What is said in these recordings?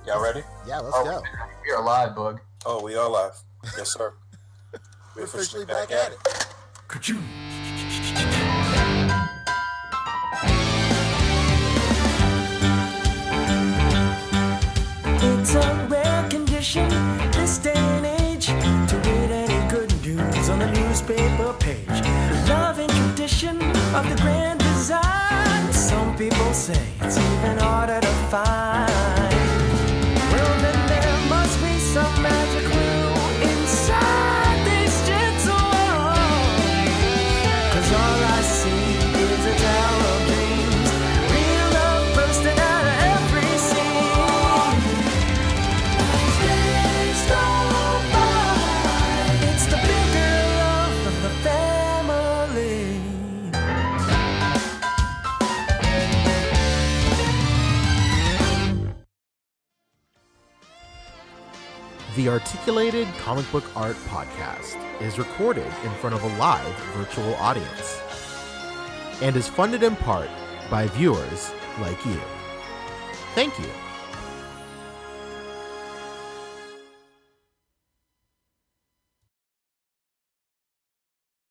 Y'all ready? Yeah, let's go. We are live, Boog. Oh, we are live. Yes, sir. We're officially back at it. It's a rare condition this day and age to read any good news on the newspaper page. Love and tradition of the grand design. Some people say it's even harder to find. Well, then there must be some magic clue inside this gentle world. 'Cause all I see is a tower of dreams. Real love bursting out of every scene. Days go by. It's the bigger love of the family. The Articulated Comic Book Art Podcast is recorded in front of a live virtual audience and is funded in part by viewers like you. Thank you.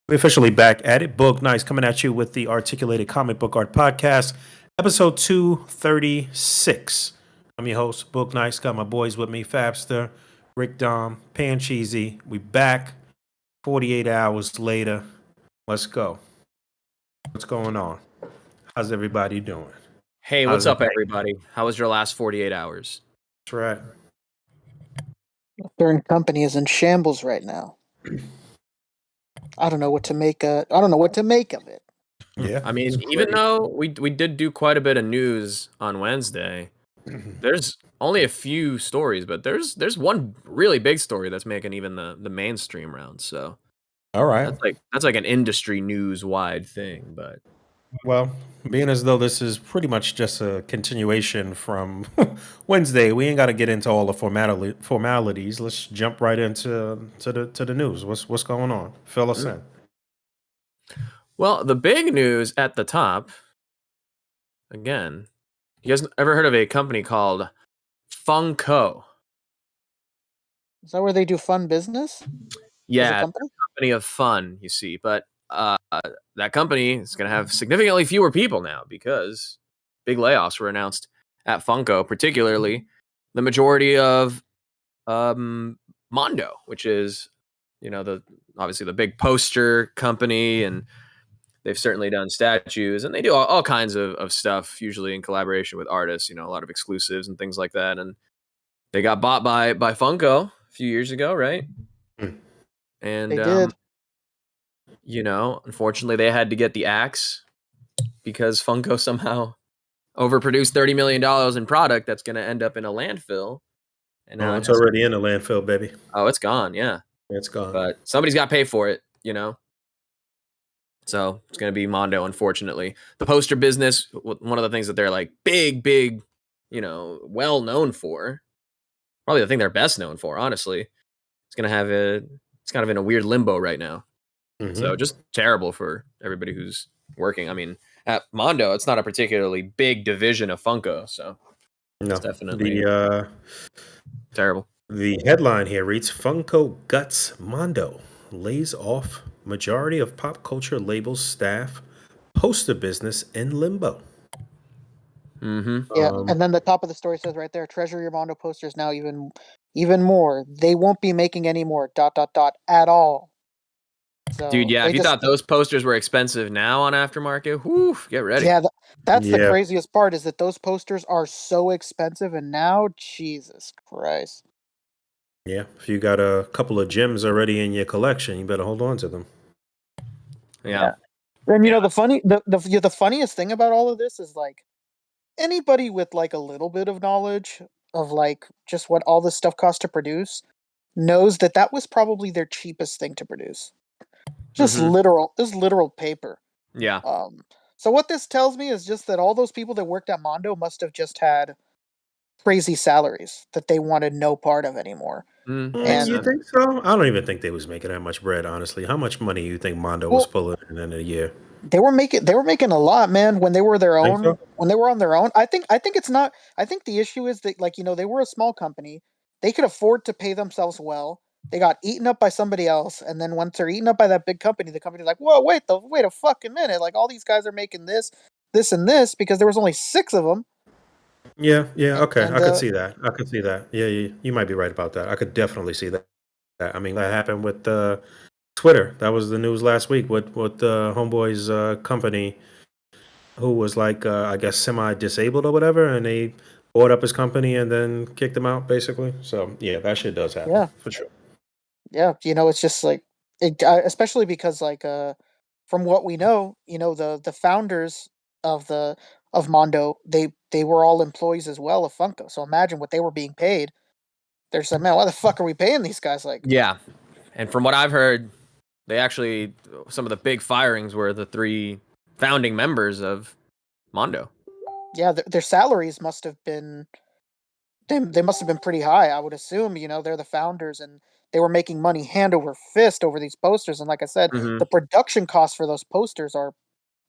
We're officially back at it. Boog Nice coming at you with the Articulated Comic Book Art Podcast, episode 236. I'm your host, Boog Nice. Got my boys with me, Fabster, Rick Dom, Pan Cheesy. We back 48 hours later. Let's go. What's going on? How's everybody doing? Hey, what's up, everybody? How was your last 48 hours? That's right. Certain company is in shambles right now. I don't know what to make. I don't know what to make of it. Yeah. I mean, even though we did do quite a bit of news on Wednesday, there's only a few stories, but there's one really big story that's making even the mainstream round. So, All right. that's like an industry news wide thing. But Well, being as though this is pretty much just a continuation from Wednesday, we ain't got to get into all the formalities. Let's jump right into the news. What's going on? Fill us in. well, the big news at the top. Again, you guys ever heard of a company called Funko? Is that where they do fun business? As a Yeah, company? company of fun, you see, but that company is going to have significantly fewer people now because big layoffs were announced at Funko, particularly the majority of Mondo, which is obviously the big poster company, and they've certainly done statues, and they do all kinds of stuff, usually in collaboration with artists, a lot of exclusives and things like that. And they got bought by Funko a few years ago, right? And They did. Unfortunately, they had to get the axe because Funko somehow overproduced $30 million in product that's going to end up in a landfill. And now It's already in the landfill, baby. Oh, it's gone. Yeah, It's gone. but somebody's got to pay for it, So it's going to be Mondo, unfortunately. The poster business, one of the things that they're like big, well known for, probably the thing they're best known for, honestly. It's kind of in a weird limbo right now. So just terrible for everybody who's working. I mean, at Mondo, it's not a particularly big division of Funko, so No, it's definitely the terrible. the headline here reads: Funko guts Mondo, lays off majority of pop culture label staff, poster business in limbo. Mm-hmm. Yeah, and then the top of the story says right there, treasure your Mondo posters now even more. They won't be making any more ... at all. So Dude, yeah, they if you just- thought those posters were expensive now on aftermarket, whew, get ready. Yeah, that's the Yeah. craziest part is that those posters are so expensive, and now, Jesus Christ. Yeah, if you got a couple of gems already in your collection, you better hold on to them. Yeah. And the funniest thing about all of this is like anybody with like a little bit of knowledge of like just what all this stuff costs to produce knows that was probably their cheapest thing to produce. Just literal paper. Yeah. So what this tells me is just that all those people that worked at Mondo must have just had crazy salaries that they wanted no part of anymore. And you think so? I don't even think they was making that much bread, honestly. How much money you think Mondo was pulling in a year? They were making a lot, man. When they were their Think own, so? when they were on their own. I think it's not. I think the issue is that, like, they were a small company. They could afford to pay themselves well. They got eaten up by somebody else, and then once they're eaten up by that big company, the company's like, "Whoa, wait a fucking minute! Like, all these guys are making this, and this because there was only 6 of them." Yeah, okay. And I could see that. Yeah, you might be right about that. I could definitely see that. I mean, that happened with Twitter. That was the news last week with Homeboy's company, who was like, I guess, semi-disabled or whatever, and they bought up his company and then kicked him out, basically. So yeah, that shit does happen yeah, for sure. yeah, it's just like especially because, like, from what we know, the founders of Mondo, they were all employees as well of Funko. So imagine what they were being paid. They're just like, man, why the fuck are we paying these guys? Like, Yeah, and from what I've heard, they actually, some of the big firings were the 3 founding members of Mondo. yeah, their salaries must have been they must have been pretty high. I would assume. They're the founders, and they were making money hand over fist over these posters. And like I said, Mhm. the production costs for those posters are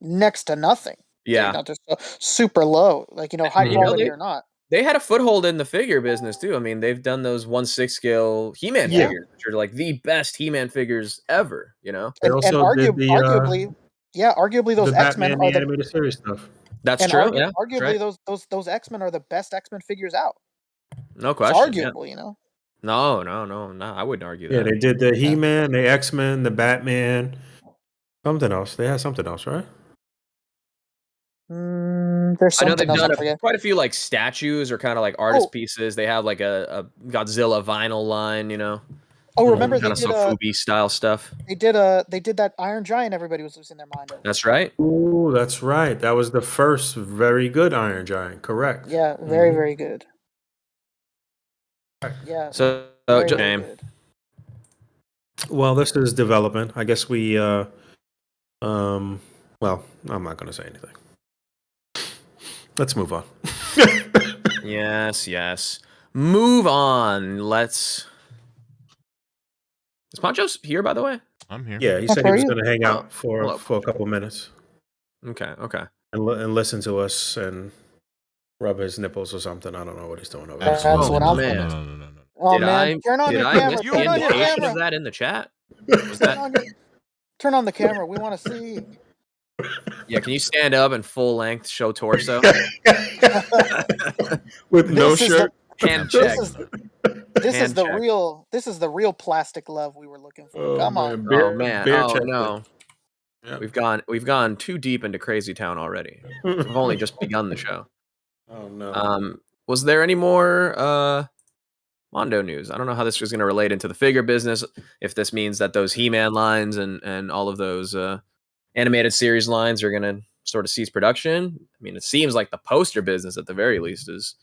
next to nothing. Yeah, They're super low. Like, high and, quality or not. they had a foothold in the figure business too. I mean, they've done those 1/6 scale He-Man Yeah. figures, which are like the best He-Man figures ever. They And also did arguably, those the X-Men Batman are the the animated series stuff. That's and true. Yeah, that's arguably right. those X-Men are the best X-Men figures out. No It's question. Yeah. arguably, No, I wouldn't argue Yeah, that. they did the He-Man, the X-Men, the Batman, something else. They had something else, right? There's I know something they've else. I done forget. quite a few like statues or kind of like artist Oh, pieces. They have like a Godzilla vinyl line, remember kind of some Fubi style stuff. they did that Iron Giant everybody was losing their mind over. That's right. Ooh, that's right. That was the first very good Iron Giant. Correct. Yeah, very very good. Yeah, So, very, just very name. good. Well, this is development. I guess we. Well, I'm not going to say anything. Let's move on. Yes. Move on. Is Poncho's here, by the way? I'm here. Yeah, he said he was going to hang Oh, out for hello. a couple minutes Okay. and listen to us and rub his nipples or something. I don't know what he's doing over there. That's Absolutely. what I'm man. No. Oh Did man, turn on your camera. miss the Turn on your indication camera. of that in the chat? Was that? Turn on the camera. We want to see. Yeah, can you stand up and full length show torso? With no This is the- shirt. Hand check. This is Hand the check. real plastic love we were looking for. Oh, Come man. on. Beer- Oh man. beer Oh check. no. Yeah. We've gone too deep into Crazy Town already. We've only just begun the show. Oh no. Was there any more Mondo news? I don't know how this is going to relate into the figure business. If this means that those He-Man lines and all of those animated series lines are going to sort of cease production. I mean, it seems like the poster business, at the very least, is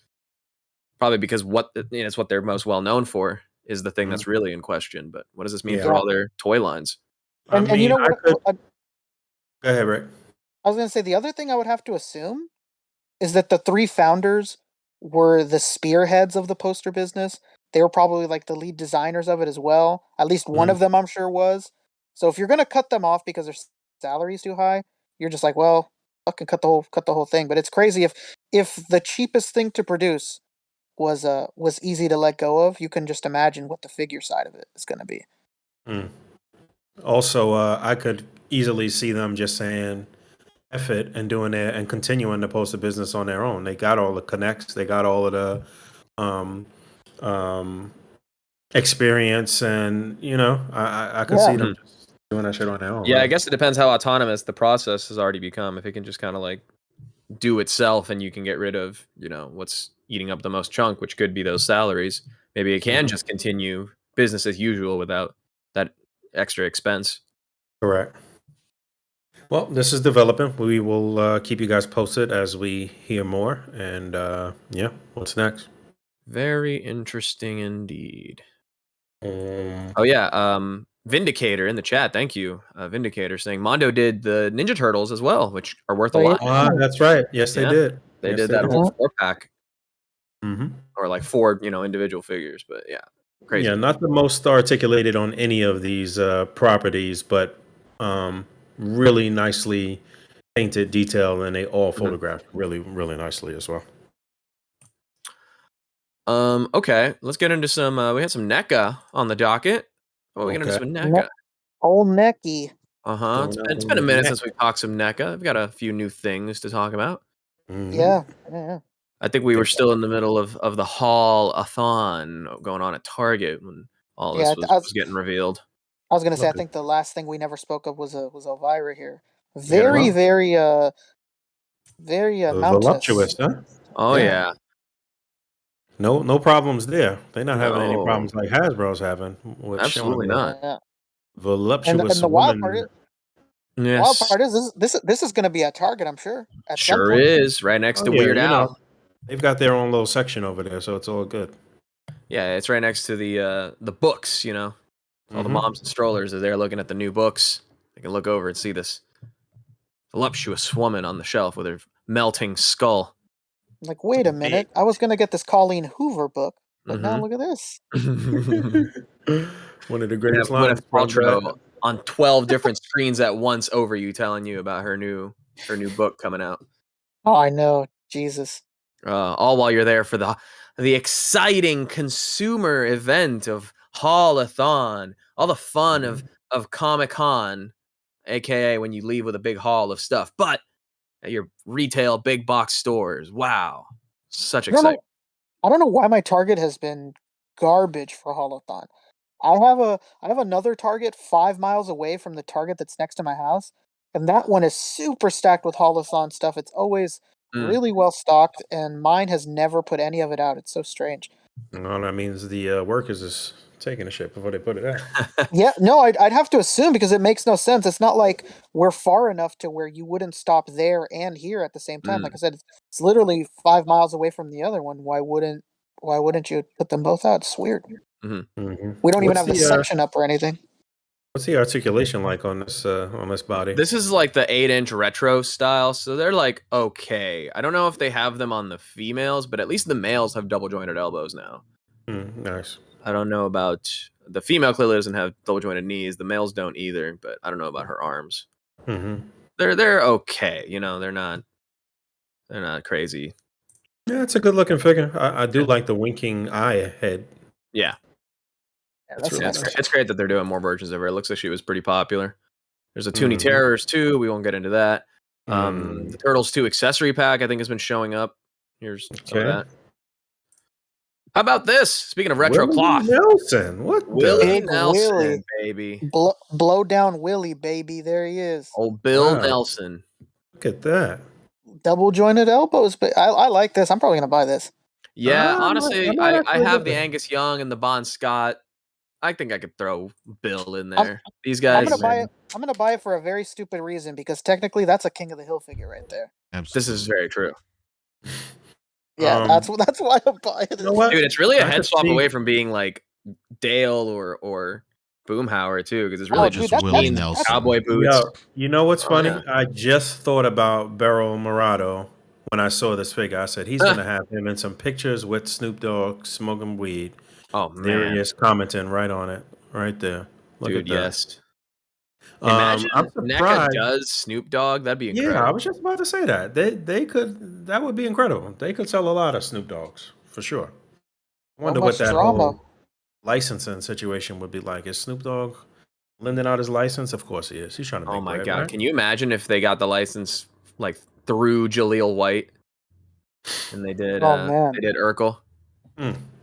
probably because it's what they're most well known for is the thing that's really in question. But what does this mean Yeah. for all their toy lines? And you know what? Go ahead, Rick. I was going to say the other thing I would have to assume is that the 3 founders were the spearheads of the poster business. They were probably like the lead designers of it as well. At least one of them, I'm sure, was. So if you're going to cut them off because their salary's too high, you're just like, well, fucking cut the whole thing. But it's crazy if the cheapest thing to produce was easy to let go of. You can just imagine what the figure side of it is going to be. Also, I could easily see them just saying F it and doing it and continuing the poster business on their own. They got all the connects, they got all of the experience, and I could see them just doing that shit on their own. Yeah, right? I guess it depends how autonomous the process has already become. If it can just kind of like do itself and you can get rid of, what's eating up the most chunk, which could be those salaries, maybe it can just continue business as usual without that extra expense. Correct. Well, this is developing. We will keep you guys posted as we hear more. And what's next? Very interesting indeed. Oh yeah, Vindicator in the chat. Thank you, Vindicator, saying Mondo did the Ninja Turtles as well, which are worth a lot. That's right. Yes, Yeah. they did. They Yes, did that whole 4-pack, Mm-hmm. or like 4, individual figures. But yeah, crazy. Yeah, not the most articulated on any of these properties, but really nicely painted, detailed, and they all photographed really, really nicely as well. Okay, let's get into some. We had some NECA on the docket. Oh, we get into Okay. some NECA. Old Necky. Uh-huh. It's been a minute since we talked some NECA. I've got a few new things to talk about. Yeah. I think we were still in the middle of the haul-a-thon going on at Target when all this was getting revealed. I was gonna say, I think the last thing we never spoke of was Elvira here. Very, very voluptuous, huh? Oh yeah. No problems there. They're not having any No. problems like Hasbro's having. With Absolutely showing not. Yeah. voluptuous And the wild women. part is this is gonna be at Target, I'm sure. At some Sure point. is right next to Weird Al. They've got their own little section over there, so it's all good. Yeah, it's right next to the books. You know, all the moms and strollers are there looking at the new books. They can look over and see this voluptuous woman on the shelf with her melting skull. Like, wait a minute. I was gonna get this Colleen Hoover book, but now look at this. One of the greatest Gwyneth lines from Paltrow on 12 different screens at once over you, telling you about her new book coming out. Oh, I know. Jesus. All while you're there for the exciting consumer event of Haul-a-thon, all the fun of Comic-Con, aka when you leave with a big haul of stuff, but at your retail big box stores. Wow, such excitement. I don't know why my Target has been garbage for Haul-a-thon. I have another Target 5 miles away from the Target that's next to my house, and that one is super stacked with Haul-a-thon stuff. It's always really well stocked, and mine has never put any of it out. It's so strange. Well, that means the workers is taking the shit before they put it out. Yeah, no, I'd have to assume because it makes no sense. It's not like we're far enough to where you wouldn't stop there and here at the same time. Like I said, it's literally 5 miles away from the other one. Why wouldn't you put them both out? It's weird. We don't even have the section up or anything. What's the articulation like on this body? This is like the 8-inch retro style, so they're like okay. I don't know if they have them on the females, but at least the males have double jointed elbows now. Nice. I don't know about the female. Clearly doesn't have double jointed knees. The males don't either, but I don't know about her arms. They're okay. You know, they're not crazy. Yeah, it's a good looking figure. I do like the winking eye head. Yeah. It's great that they're doing more versions of her. It looks like she was pretty popular. There's a Toonie Terrors too. We won't get into that. The Turtles 2 accessory pack I think has been showing up. Here's some of that. How about this? Speaking of retro cloth, Nelson, what? Willie Nelson, baby. Blow down Willie, baby. There he is. Old Bill Nelson. Look at that. Double jointed elbows, but I like this. I'm probably gonna buy this. Yeah, honestly, I have the Angus Young and the Bon Scott. I think I could throw Bill in there. These guys. I'm gonna buy it for a very stupid reason because technically that's a King of the Hill figure right there. Absolutely. This is very true. Yeah, that's why I'm buying it. You know what? Dude, it's really a head swap away from being like Dale or Boomhauer too, because it's really just Willie Nelson. cowboy boots. Yo, you know what's funny? Yeah. I just thought about Beryl Morado when I saw this figure. I said he's gonna have him in some pictures with Snoop Dogg smoking weed. Oh man, there he is commenting right on it, right there. Look dude, at that. yes. Imagine I'm NECA surprised. does Snoop Dogg. That'd be incredible. Yeah, I was just about to say that. They could. That would be incredible. They could sell a lot of Snoop Dogs for sure. I wonder what that whole licensing situation would be like. Is Snoop Dogg lending out his license? Of course he is. He's trying to make Oh my bread, god! right? Can you imagine if they got the license like through Jaleel White and they did? They did Urkel.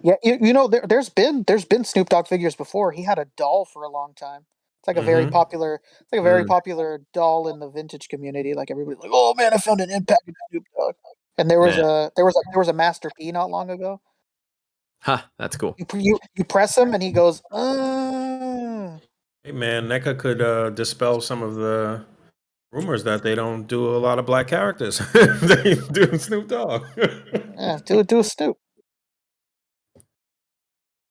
Yeah, you know, there's been Snoop Dogg figures before. He had a doll for a long time. It's like a very popular. It's like a very popular doll in the vintage community. Like everybody's like, "Oh man, I found an impact Snoop Dogg." And there was a Master P not long ago. Huh, that's cool. You press him and he goes. Hey man, NECA could dispel some of the rumors that they don't do a lot of black characters. They do Snoop Dogg. Yeah, do a Snoop.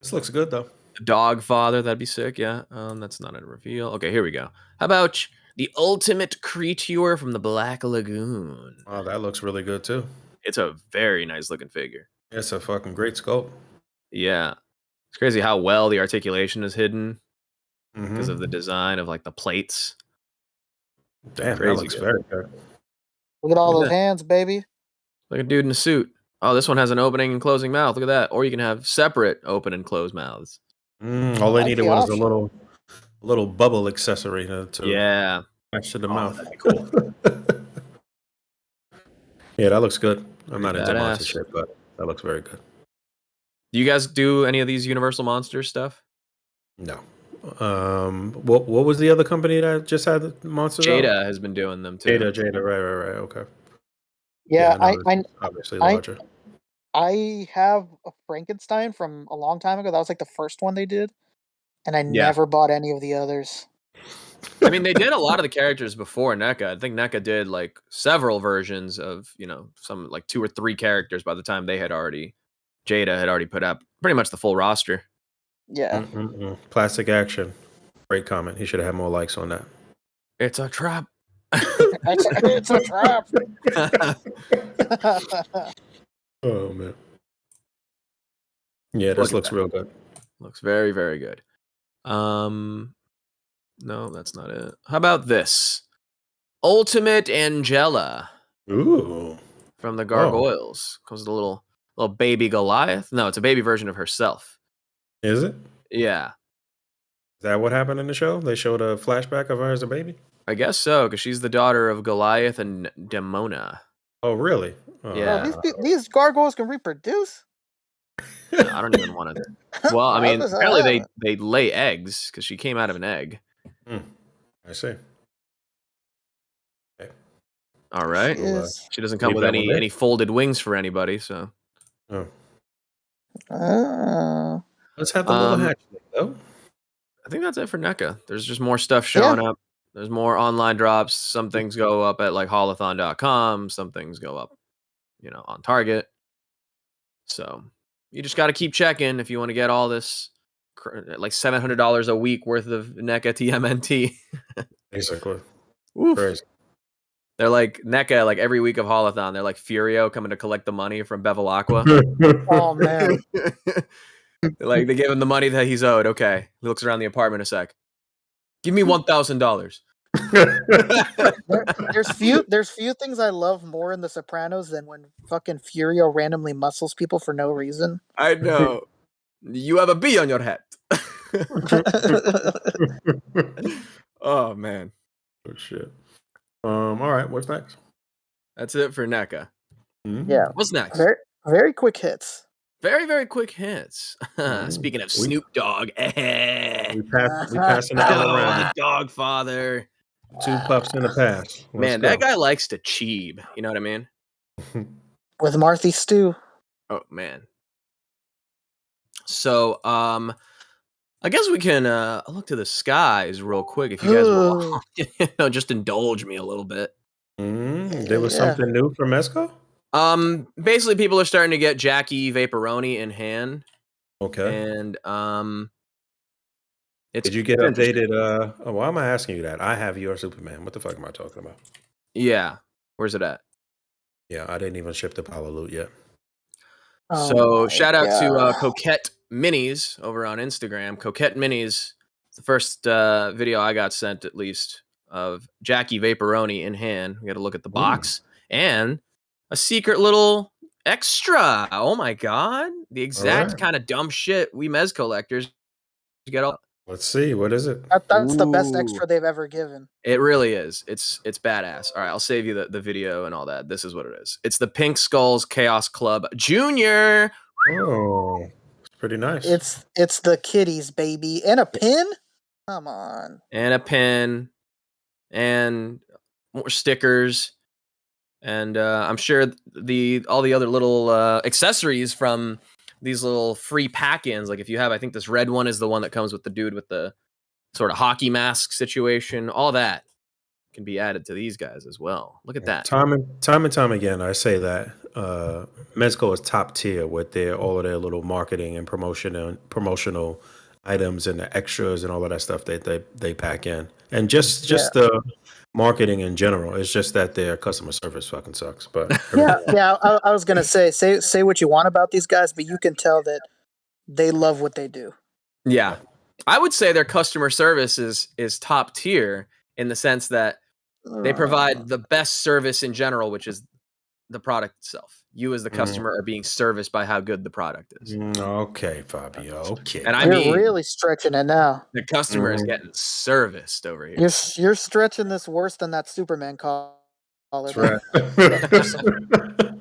This looks good though. Dog Father, that'd be sick. Yeah, that's not a reveal. Okay, here we go. How about the ultimate creature from the Black Lagoon? Oh, that looks really good too. It's a very nice looking figure. It's a fucking great sculpt. Yeah, it's crazy how well the articulation is hidden because of the design of like the plates. Damn, Crazy that looks good. very good. Look at all Look at those that. hands, baby. Like a dude in a suit. Oh, this one has an opening and closing mouth. Look at that. Or you can have separate open and closed mouths. All they like needed the was a option. little bubble accessory to Yeah. attach to the Oh, mouth. that'd be cool. Yeah, that looks good. I'm Pretty not into monster badass. shit, but that looks very good. Do you guys do any of these Universal Monsters stuff? No. What was the other company that just had the monsters out? Jada has been doing them too. Jada, right. Okay. Yeah, I know it's obviously larger. I have a Frankenstein from a long time ago. That was like the first one they did, and I Yeah. never bought any of the others. I mean, they did a lot of the characters before NECA. I think NECA did like several versions of, some like 2 or 3 characters by the time Jada had already put up pretty much the full roster. Yeah. Plastic Action. Great comment. He should have had more likes on that. It's a trap. It's a trap. Oh man. Yeah, this looks real good. Looks very, very good. No, that's not it. How about this? Ultimate Angela Ooh. from the Gargoyles. Comes with a little baby Goliath. No, it's a baby version of herself. Is it? Yeah. Is that what happened in the show? They showed a flashback of her as a baby? I guess so, because she's the daughter of Goliath and Demona. Oh, really? Oh, Yeah. These gargoyles can reproduce. I don't even want to. Well, I mean, apparently they lay eggs because she came out of an egg. I see. Okay. All right. She doesn't come with any folded wings for anybody, so. Oh. Uh, Let's have the little hatchling, though. I think that's it for NECA. There's just more stuff showing up. There's more online drops. Some things go up at like holathon.com. Some things go up, on Target. So you just got to keep checking if you want to get all this, like $700 a week worth of NECA TMNT. Basically. Crazy. They're like NECA, like every week of holathon, they're like Furio coming to collect the money from Bevel Aqua. Oh man. Like they give him the money that he's owed. Okay. He looks around the apartment a sec. Give me $1,000. There's few things I love more in The Sopranos than when fucking Furio randomly muscles people for no reason. I know. You have a bee on your hat. Oh man. Oh shit. All right, what's next? That's it for NECA. Yeah. What's next? Very, very quick hits. Very, very quick hits. Speaking of Snoop Dogg. we passing it around. Dog father. 2 puffs in the pass. Man, that guy likes to cheeb. You know what I mean? With Marthy Stew. Oh man. So I guess we can look to the skies real quick if you guys will just indulge me a little bit. There was something new from Mezco? Basically people are starting to get Jackie Vaporoni in hand. Okay. And did you get updated? Why am I asking you that? I have your Superman. What the fuck am I talking about? Yeah. Where's it at? Yeah, I didn't even ship the Power Loot yet. So shout out to Coquette Minis over on Instagram. Coquette Minis, the first video I got sent at least of Jackie Vaporoni in hand. We got to look at the box and a secret little extra. Oh my god, the exact kind of dumb shit we Mez collectors get all. Let's see, what is it? That's the best extra they've ever given. It really is. It's badass. All right, I'll save you the video and all that. This is what it is. It's the Pink Skulls Chaos Club Junior. Oh, it's pretty nice. It's the kitties, baby, and a pin. Come on. And a pin, and more stickers, and I'm sure all the other little accessories from these little free pack-ins. Like if you have, I think this red one is the one that comes with the dude with the sort of hockey mask situation. All that can be added to these guys as well. Look at that. Time and time again, I say that Mezco is top tier with all of their little marketing and promotional items and the extras and all of that stuff that they pack in. And just the marketing in general. It's just that their customer service fucking sucks. But I was gonna say what you want about these guys, but you can tell that they love what they do. Yeah, I would say their customer service is top tier in the sense that They provide the best service in general, which is the product itself. You as the customer are being serviced by how good the product is. Okay, Fabio. Okay. And I You're mean, really stretching it now. the customer is getting serviced over here. You're stretching this worse than that Superman collar. That's there. right.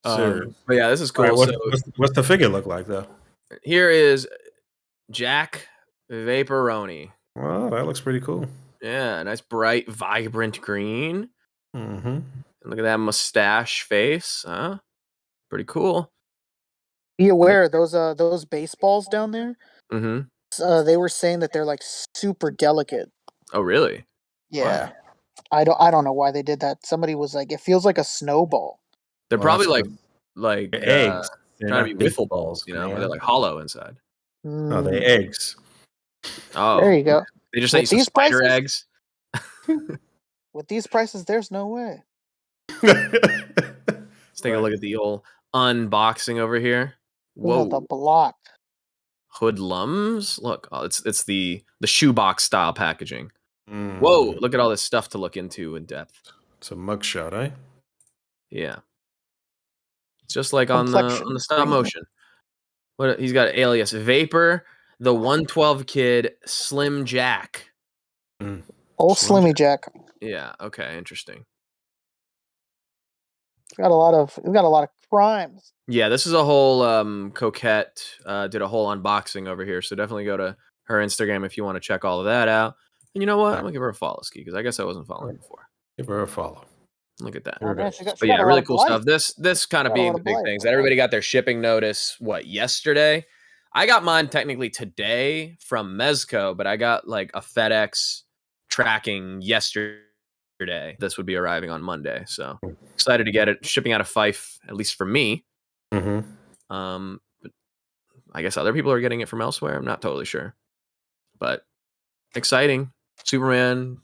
Serious. But yeah, this is All cool. right, So what's the figure look like though? here is Jack Vaporoni. Well, that looks pretty cool. Yeah, nice bright, vibrant green. Mm-hmm. And look at that mustache face, huh? Pretty cool. Be aware those baseballs down there. Mm-hmm. They were saying that they're like super delicate. Oh, really? Yeah, I don't know why they did that. Somebody was like, it feels like a snowball. They're Well, probably that's like eggs. They're trying to not be wiffle baseballs, balls, you know, where man. they're like hollow inside. No, they eggs. Oh, There you go. they just ate With some these spider prices? eggs. With these prices, there's no way. Let's take a look at the old unboxing over here. Look at the Whoa, block. hoodlums. Look, oh, it's the shoebox style packaging. Mm. Whoa, look at all this stuff to look into in depth. It's a mugshot, eh? Yeah, it's just like on Complexion the stop green. motion. What he's got alias Vapor, the 112 kid, Slim Jack. Old Slim Slimmy Jack. Yeah, okay, interesting. He's got a lot of crimes. Yeah, this is a whole Coquette did a whole unboxing over here, so definitely go to her Instagram if you want to check all of that out. And you know what? I'm gonna give her a follow, Ski, because I guess I wasn't following before. Give her a follow. Look at that. Oh, man, she got But yeah, a lot really of cool blight. stuff. This kind of Got a being lot the of big blight. things that everybody got their shipping notice. What, yesterday? I got mine technically today from Mezco, but I got like a FedEx tracking yesterday. This would be arriving on Monday, so excited to get it. Shipping out of Fife, at least for me. Mm-hmm. But I guess other people are getting it from elsewhere. I'm not totally sure, but exciting. Superman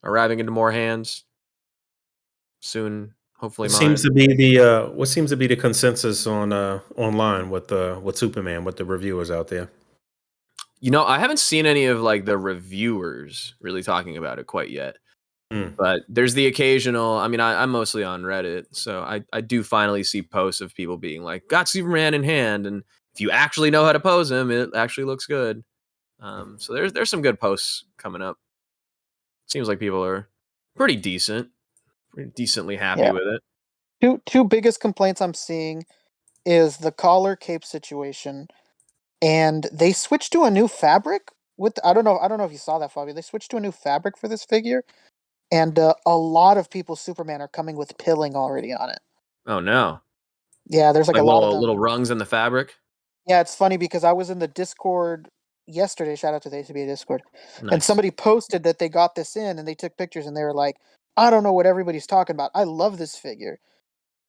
arriving into more hands soon. Hopefully, What mine. seems to be the consensus on online with Superman, with the reviewers out there? You know, I haven't seen any of like the reviewers really talking about it quite yet. But there's the occasional. I mean, I'm mostly on Reddit, so I do finally see posts of people being like, "Got Superman in hand," and if you actually know how to pose him, it actually looks good. So there's some good posts coming up. Seems like people are pretty decently happy with it. Two biggest complaints I'm seeing is the collar cape situation, and they switched to a new fabric. I don't know if you saw that, Fabio. They switched to a new fabric for this figure, and a lot of people's Superman are coming with pilling already on it. Oh no! Yeah, there's like a lot of them. Little rungs in the fabric. Yeah, it's funny because I was in the Discord yesterday. Shout out to the A.C.B.A. Discord, and Nice. somebody posted that they got this in, and they took pictures, and they were like, "I don't know what everybody's talking about. I love this figure."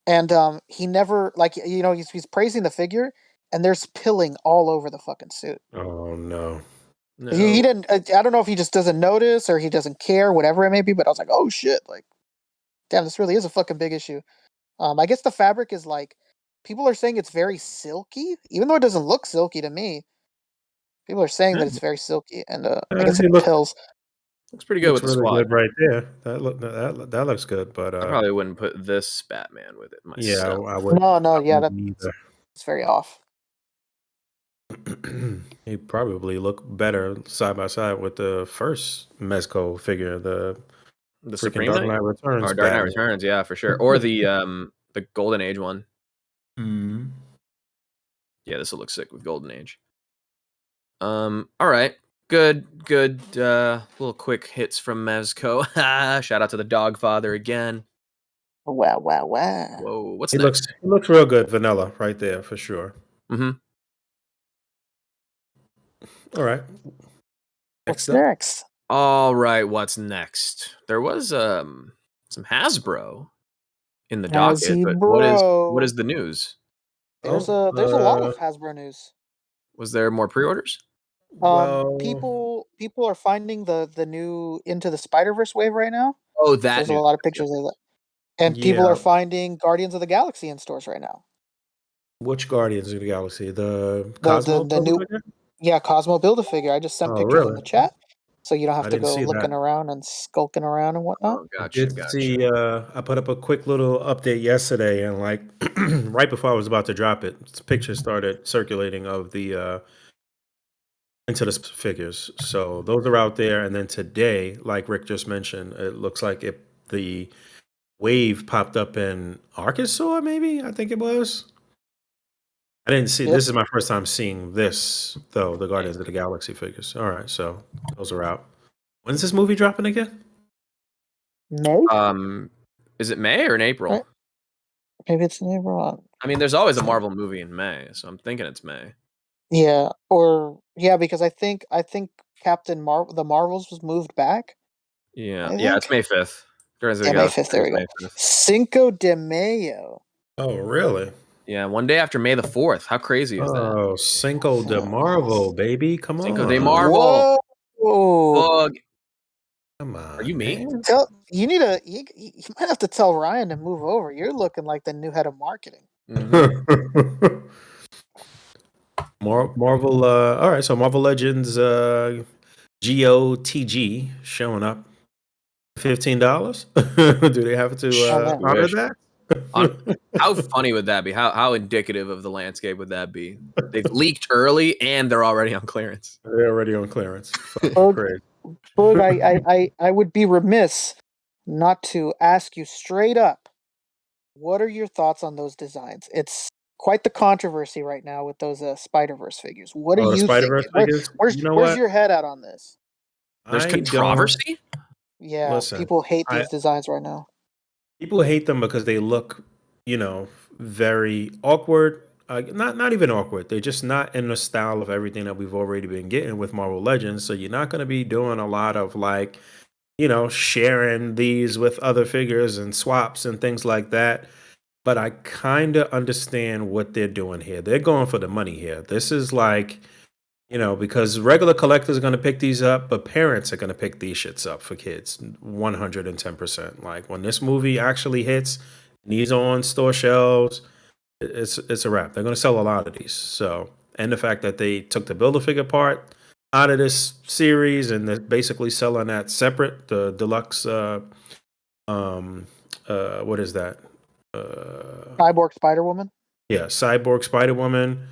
And he never, like, he's praising the figure, and there's pilling all over the fucking suit. Oh no! He didn't. I don't know if he just doesn't notice or he doesn't care, whatever it may be. But I was like, oh shit! Like, damn, this really is a fucking big issue. I guess the fabric is like, people are saying it's very silky, even though it doesn't look silky to me. People are saying that it's very silky, and I guess it pills. Looks pretty good with the really squad. good right there. That looks good, but I probably wouldn't put this Batman with it myself. yeah, I would. No, yeah, either. it's very off. He probably look better side by side with the first Mezco figure, the Supreme Dark Knight? Knight Returns. Or Dark Knight Returns, yeah, for sure. Or the Golden Age one. Mm-hmm. Yeah, this will look sick with Golden Age. All right. Good. Little quick hits from Mezco. Shout out to the Dogfather again. Wow. Whoa, what's He next? looks real good, vanilla, right there for sure. Mm-hmm. All right. What's up. next? All right, what's next? There was some Hasbro in the docket, but what is the news? There's a lot of Hasbro news. Was there more pre-orders? People are finding the new Into the Spider-Verse wave right now. Oh, that there's a lot of pictures of that, and people are finding Guardians of the Galaxy in stores right now. Which Guardians of the Galaxy? The Cosmo the new figure? Yeah, Cosmo Build-A-Figure. I just sent pictures in the chat. so you don't have I to didn't go see looking that. around and skulking around and whatnot. Oh, I gotcha, did see. I put up a quick little update yesterday, and like right before I was about to drop it, pictures started circulating of the into the figures. So those are out there. And then today, like Rick just mentioned, it looks like the wave popped up in Arkansas. Maybe I think it was. I didn't see. Yep. This is my first time seeing this though. The Guardians of the Galaxy figures. All right, so those are out. When's this movie dropping again? May? Is it May or in April? Right. Maybe it's never on. I mean, there's always a Marvel movie in May, so I'm thinking it's May. Yeah, because I think the Marvels was moved back. Yeah, I yeah, it's think. May 5th. Guardians of the Yeah, May Galaxy 5th. There we is go. May 5th. Cinco de Mayo. Oh, really? Yeah, one day after May the 4th. How crazy is that? Oh, Cinco de Marvel, baby. Come Cinco de on. Marvel. Whoa! Boog. Come Are you on, me? man. You need you might have to tell Ryan to move over. You're looking like the new head of marketing. Mhm. Marvel. All right, so Marvel Legends GOTG showing up. $15. Do they have to Oh man. honor Wish. that? How funny would that be? How indicative of the landscape would that be? They've leaked early and they're already on clearance. They're already on clearance. Fucking Boog, crazy. Boog, I would be remiss not to ask you straight up. What are your thoughts on those designs? It's quite the controversy right now with those Spider-Verse figures. What are Oh, the you Spider Verse thinking? figures. You know Where's what? your head at on this? There's I don't controversy? Yeah, listen. people hate I these designs right now. People hate them because they look, very awkward. Not even awkward. They're just not in the style of everything that we've already been getting with Marvel Legends. So you're not going to be doing a lot of like, sharing these with other figures and swaps and things like that. But I kind of understand what they're doing here. They're going for the money here. This is like, because regular collectors are going to pick these up, but parents are going to pick these shits up for kids 110%. Like when this movie actually hits, these on store shelves, it's a wrap. They're going to sell a lot of these. So, and the fact that they took the Build-A-Figure part out of this series and they're basically selling that separate, the deluxe, what is that? Cyborg Spider-Woman? Yeah, Cyborg Spider Woman.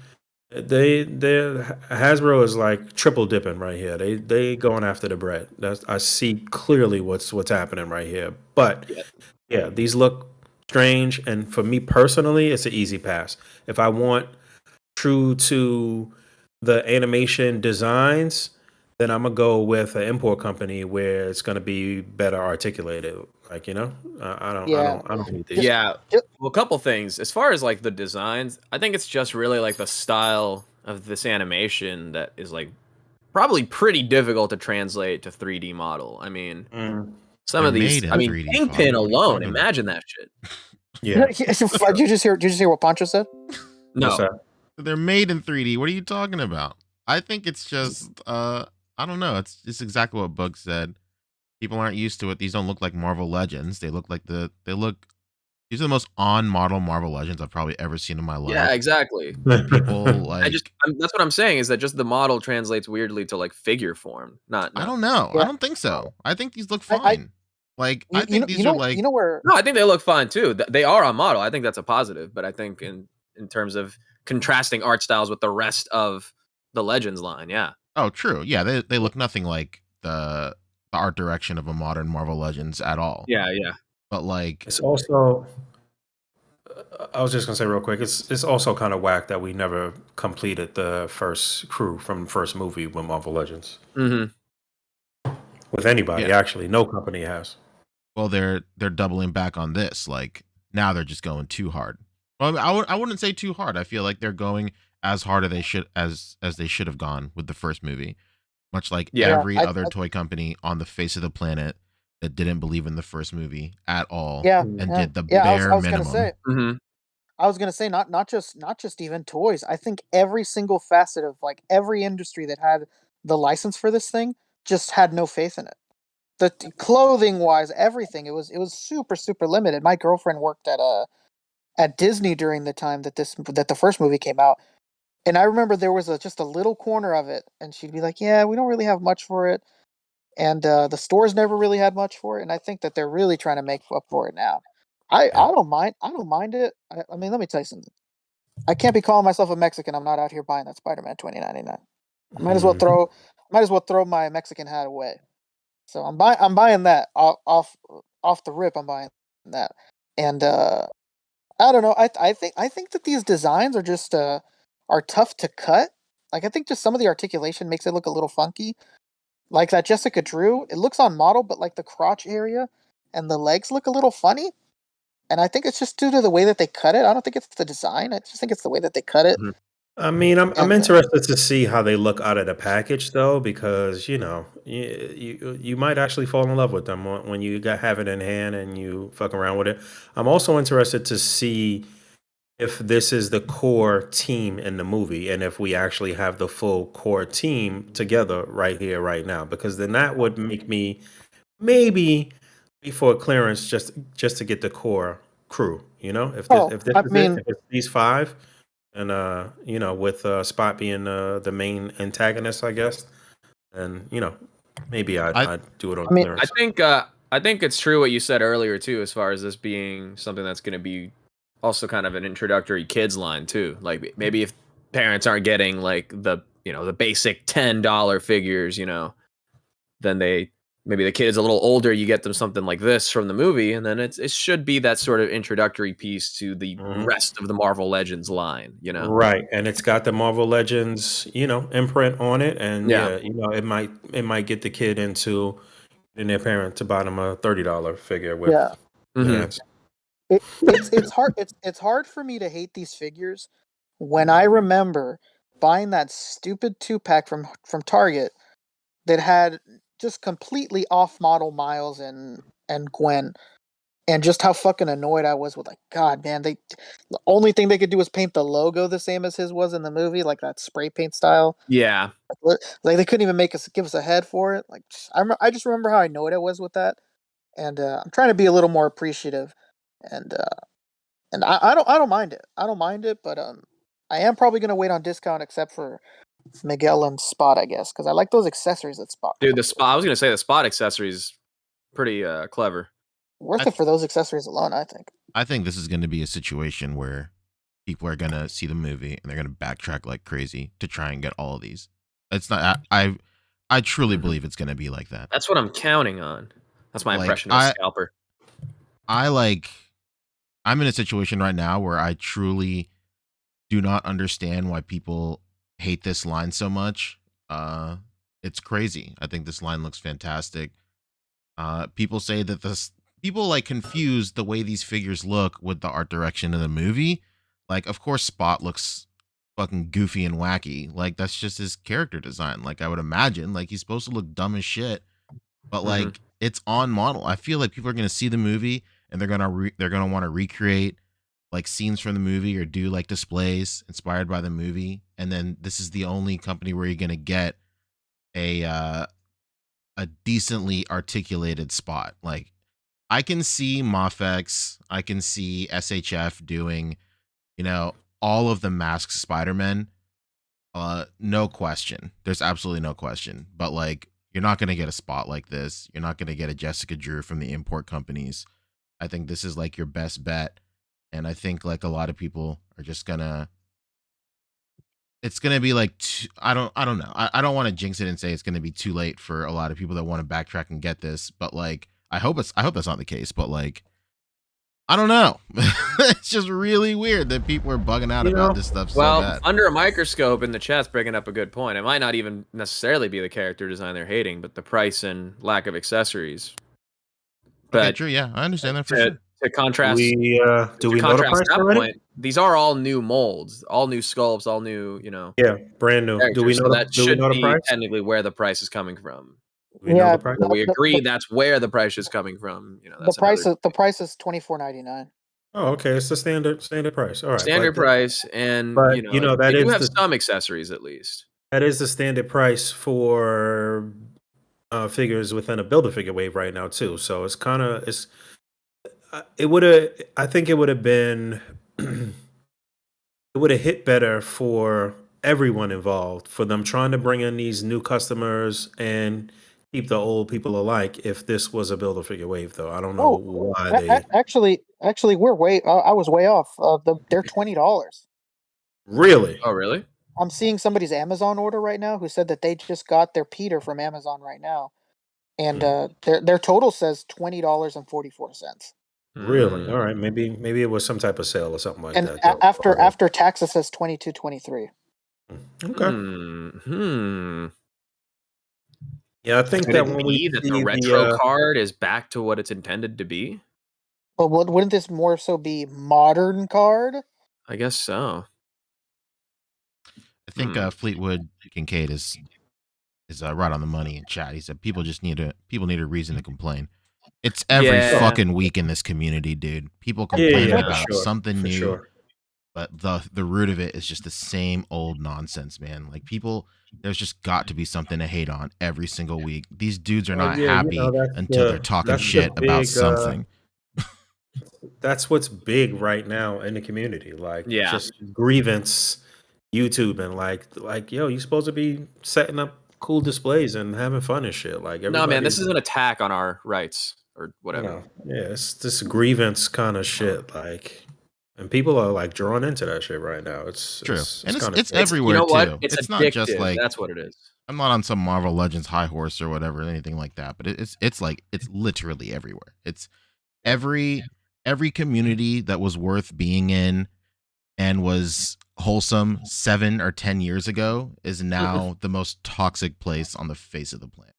They Hasbro is like triple dipping right here. They going after the bread. I see clearly what's happening right here. But Yeah. yeah, these look strange, and for me personally, it's an easy pass. If I want true to the animation designs, then I'm gonna go with an import company where it's gonna be better articulated. Like Yeah. I don't need these. Yeah. Ju- Well, a couple things. As far as like the designs, I think it's just really like the style of this animation that is like probably pretty difficult to translate to 3D model. I mean, Mm, some They're of these, made in I mean, 3D, Kingpin Father. What are you alone, talking about? imagine that shit. yeah. Did you just hear what Pancho said? What's No. that? They're made in 3D. What are you talking about? I think it's just I don't know. It's exactly what Bug said. People aren't used to it. These don't look like Marvel Legends. They look like these are the most on model Marvel Legends I've probably ever seen in my life. Yeah, exactly. People like That's what I'm saying is that just the model translates weirdly to like figure form. Not. I don't know. Yeah. I don't think so. I think these look I- fine. Like I think these are like you know where No, I think they look fine too. They are on model. I think that's a positive. But I think in terms of contrasting art styles with the rest of the Legends line, yeah. oh true. Yeah, they look nothing like the art direction of a modern Marvel Legends at all. Yeah, yeah. But like It's also, I was just gonna say real quick. It's also kind of whack that we never completed the first crew from the first movie with Marvel Legends Mm-hmm. with anybody. Yeah. Actually, no company has. well they're doubling back on this. Like now they're just going too hard. Well, I wouldn't say too hard. I feel like they're going as hard as they should have gone with the first movie. Much like Yeah. every I- other toy company on the face of the planet that didn't believe in the first movie at all yeah, And and yeah, did the yeah, bare I was minimum. gonna say Mm-hmm. I was gonna say not just even toys. I think every single facet of like every industry that had the license for this thing just had no faith in it. Clothing wise, everything it was super limited. My girlfriend worked at Disney during the time that the first movie came out, and I remember there was just a little corner of it, and she'd be like, "Yeah, we don't really have much for it." and the stores never really had much for it, and I think that they're really trying to make up for it now. I don't mind. I don't mind it. I mean, let me tell you something. I can't be calling myself a Mexican. I'm not out here buying that Spider-Man 2099. I might as well throw my Mexican hat away. So I'm buying that off the rip. I'm buying that, and I don't know. I think that these designs are just are tough to cut. Like I think just some of the articulation makes it look a little funky. Like that Jessica Drew, it looks on model, but like the crotch area and the legs look a little funny. And I think it's just due to the way that they cut it. I don't think it's the design. I just think it's the way that they cut it. Mhm. I mean, I'm And interested to see how they look out of the package, though, because you might actually fall in love with them when you have it in hand and you fuck around with it. I'm also interested to see if this is the core team in the movie and if we actually have the full core team together right here, right now, because then that would make me maybe wait for a clearance just to get the core crew. oh, If this I is it, mean, if it's these five, and with Spot being the main antagonist, I guess, and maybe I I'd do it on I mean, I clearance. think I think it's true what you said earlier too, as far as this being something that's going to be also kind of an introductory kids line too. Like maybe if parents aren't getting like the basic $10 figures, then maybe the kid is a little older. You get them something like this from the movie, and then it should be that sort of introductory piece to the Mhm. rest of the Marvel Legends line. Right, and it's got the Marvel Legends, imprint on it, and Yeah. yeah, it might get the kid into and their parent to buy them a $30 figure with yeah. Hmm. hands. It's hard it's hard for me to hate these figures when I remember buying that stupid 2-pack from Target that had just completely off model Miles and Gwen, and just how fucking annoyed I was with, like, God, man, the only thing they could do was paint the logo the same as his was in the movie, like that spray paint style. Yeah. Like they couldn't even give us a head for it. Like I just remember how annoyed I was with that, and I'm trying to be a little more appreciative, and I don't mind it. I don't mind it, but I am probably gonna wait on discount except for Miguel and Spot, I guess, because I like those accessories that Spot Dude, comes with. I was gonna say the spot accessory is pretty clever. Worth I it for those accessories alone, I think. I think this is going to be a situation where people are going to see the movie and they're going to backtrack like crazy to try and get all of these. It's not. I truly Mhm. believe it's going to be like that. That's what I'm counting on. That's my Like impression of a scalper. I like. I'm in a situation right now where I truly do not understand why people hate this line so much. Uh, it's crazy. I think this line looks fantastic. People say that this people like confuse the way these figures look with the art direction of the movie. Like, of course, Spot looks fucking goofy and wacky. Like, that's just his character design. Like, I would imagine, like, he's supposed to look dumb as shit, but Mhm. like, it's on model. I feel like people are gonna see the movie and they're gonna want to recreate like scenes from the movie or do like displays inspired by the movie. And then this is the only company where you're gonna get a uh, a decently articulated Spot. Like I can see Mafex, I can see SHF doing, you know, all of the masked Spider-Men. No question. There's absolutely no question. But like you're not gonna get a Spot like this. You're not gonna get a Jessica Drew from the import companies. I think this is like your best bet. And I think like a lot of people are just gonna it's gonna be like I don't know. I don't want to jinx it and say it's gonna be too late for a lot of people that want to backtrack and get this, but like I hope that's not the case, but like I don't know. It's just really weird that people are bugging out You about know, this stuff so Well, bad. under a microscope in the chat's bringing up a good point. It might not even necessarily be the character design they're hating, but the price and lack of accessories. Okay, But true. Yeah, I understand that for to sure. to do contrast we know the price that already? point, these are all new molds, all new sculpts, all new, Yeah, brand new. Do we characters. know So that do we should know the be price? technically where the price is coming from. Do we know Yeah, the price? Whether we agree that's where the price is coming from, the that's another price is $24.99. Oh, okay. It's the standard price. All right, standard price. And but they do have some accessories at least. that is the standard price for figures within a build a figure wave right now too. So it's kind of it's it would have I think it would have been it would have hit better for everyone involved for them trying to bring in these new customers and keep the old people alike if this was a Build-A-Figure wave, though. I don't know why they Actually, we're way. I was way off. They're $20. really. Oh, really? I'm seeing somebody's Amazon order right now who said that they just got their Peter from Amazon right now, and their total says $20.44. Really? Mm. All right. Maybe it was some type of sale or something like And that. Though. after tax, it says $22.23. Okay. Hmm. Yeah, I think Could that it when we be that the see retro the card is back to what it's intended to be? But wouldn't this more so be modern card? I guess so. I think Fleetwood Kincaid is right on the money in chat. He said people need a reason to complain. It's every Yeah. fucking week in this community, dude. People yeah, complain for about sure, something for new, sure. but the root of it is just the same old nonsense, man. Like people, there's just got to be something to hate on every single week. These dudes are not Yeah, happy until they're talking shit about something. That's what's big right now in the community. Like Yeah. just grievance, YouTube, and like yo, you supposed to be setting up cool displays and having fun and shit. Like No, man, this everybody's is an attack on our rights or whatever. no, yeah, it's this grievance kind of shit. Like, and people are like drawn into that shit right now. It's True, and kinda it's sick. everywhere You know what? too. It's not just addictive. like That's what it is. I'm not on some Marvel Legends high horse or whatever, anything like that. But it's like it's literally everywhere. It's every community that was worth being in and was wholesome 7 or 10 years ago is now the most toxic place on the face of the planet.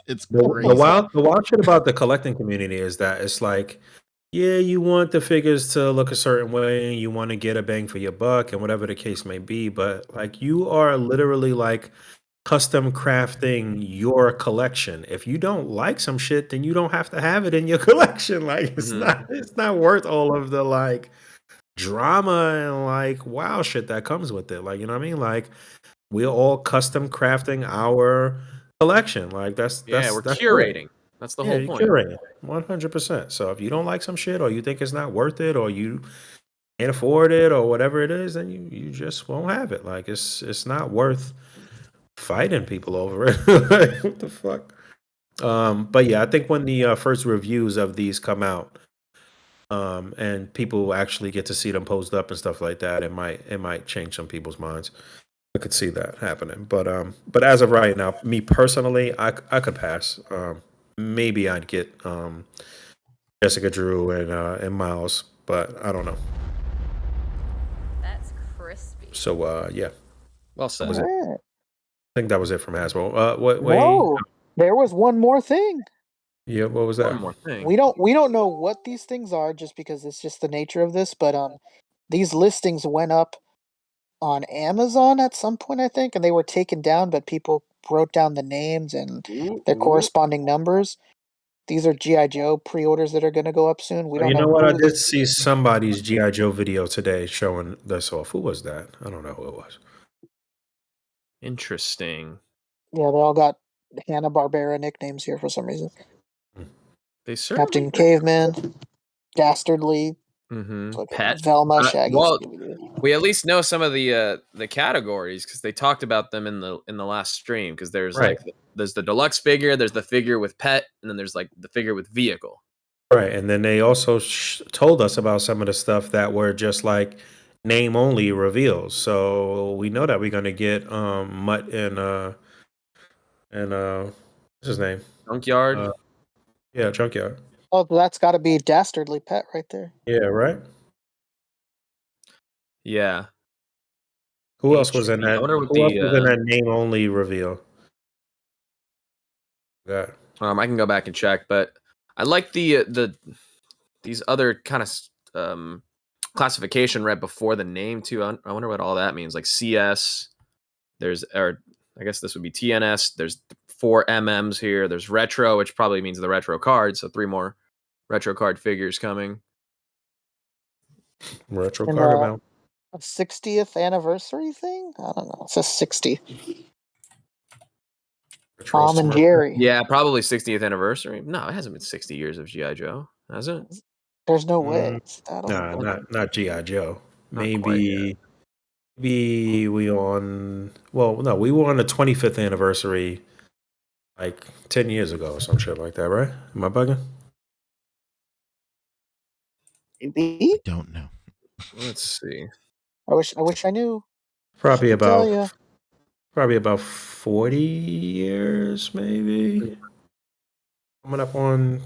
It's crazy. The wild shit about the collecting community is that it's like, yeah, you want the figures to look a certain way, and you want to get a bang for your buck, and whatever the case may be. But like, you are literally like custom crafting your collection. If you don't like some shit, then you don't have to have it in your collection. Like, it's not worth all of the like drama and like wow shit that comes with it. Like, you know what I mean? Like, we're all custom crafting our collection. Like that's We're that's curating. That's the whole you're point. curating 100%. So if you don't like some shit or you think it's not worth it or you can't afford it or whatever it is, then you just won't have it. Like it's not worth fighting people over it. Like, what the fuck? But yeah, I think when the first reviews of these come out, and people actually get to see them posed up and stuff like that, it might change some people's minds. I could see that happening. But as of right now, me personally, I could pass. Maybe I'd get Jessica Drew and Miles, but I don't know. That's crispy. So yeah, Well said. was it? Alright. I think that was it from Hasbro. Wait, No, there was one more thing. yeah, what was that? One more thing. We don't know what these things are just because it's just the nature of this, but these listings went up on Amazon at some point, I think, and they were taken down, but people wrote down the names and their corresponding numbers. These are GI Joe pre-orders that are going to go up soon. We don't You know. know what? I who did this- see somebody's GI Joe video today showing this off. Who was that? I don't know who it was. Interesting. Yeah, they all got Hanna-Barbera nicknames here for some reason. They certainly Captain Caveman, Dastardly, Pet. Velma, Shaggy. Well, Scooby-Doo. we at least know some of the categories because they talked about them in the last stream. Because there's Right. like there's the deluxe figure, there's the figure with pet, and then there's like the figure with vehicle. Right, and then they also told us about some of the stuff that were just like name only reveals. So we know that we're gonna get Mutt and what's his name? Junkyard. Yeah, Junkyard. Oh, that's got to be Dastardly Pet right there. Yeah, right. Yeah. Who else was in I that? wonder what Who else the, was in that name only reveal? Yeah. I can go back and check, but I like these other kind of classification right before the name too. I wonder what all that means. Like CS, or I guess this would be TNS. There's 4 MMs here. There's retro, which probably means the retro card. So 3 more retro card figures coming. Retro And, card amount. A 60th anniversary thing? I don't know. It says 60. Retro Tom and Smurf. Jerry. Yeah, probably 60th anniversary. No, it hasn't been 60 years of GI Joe, has it? There's no way. I don't Nah, know. not GI Joe. Not quite yet. Maybe we on. Well, no, we were on the 25th anniversary like 10 years ago or some shit like that, right? Am I bugging? Maybe? Don't know. Let's see. I wish I knew. Probably I could tell about ya. probably about 40 years, maybe. Coming up on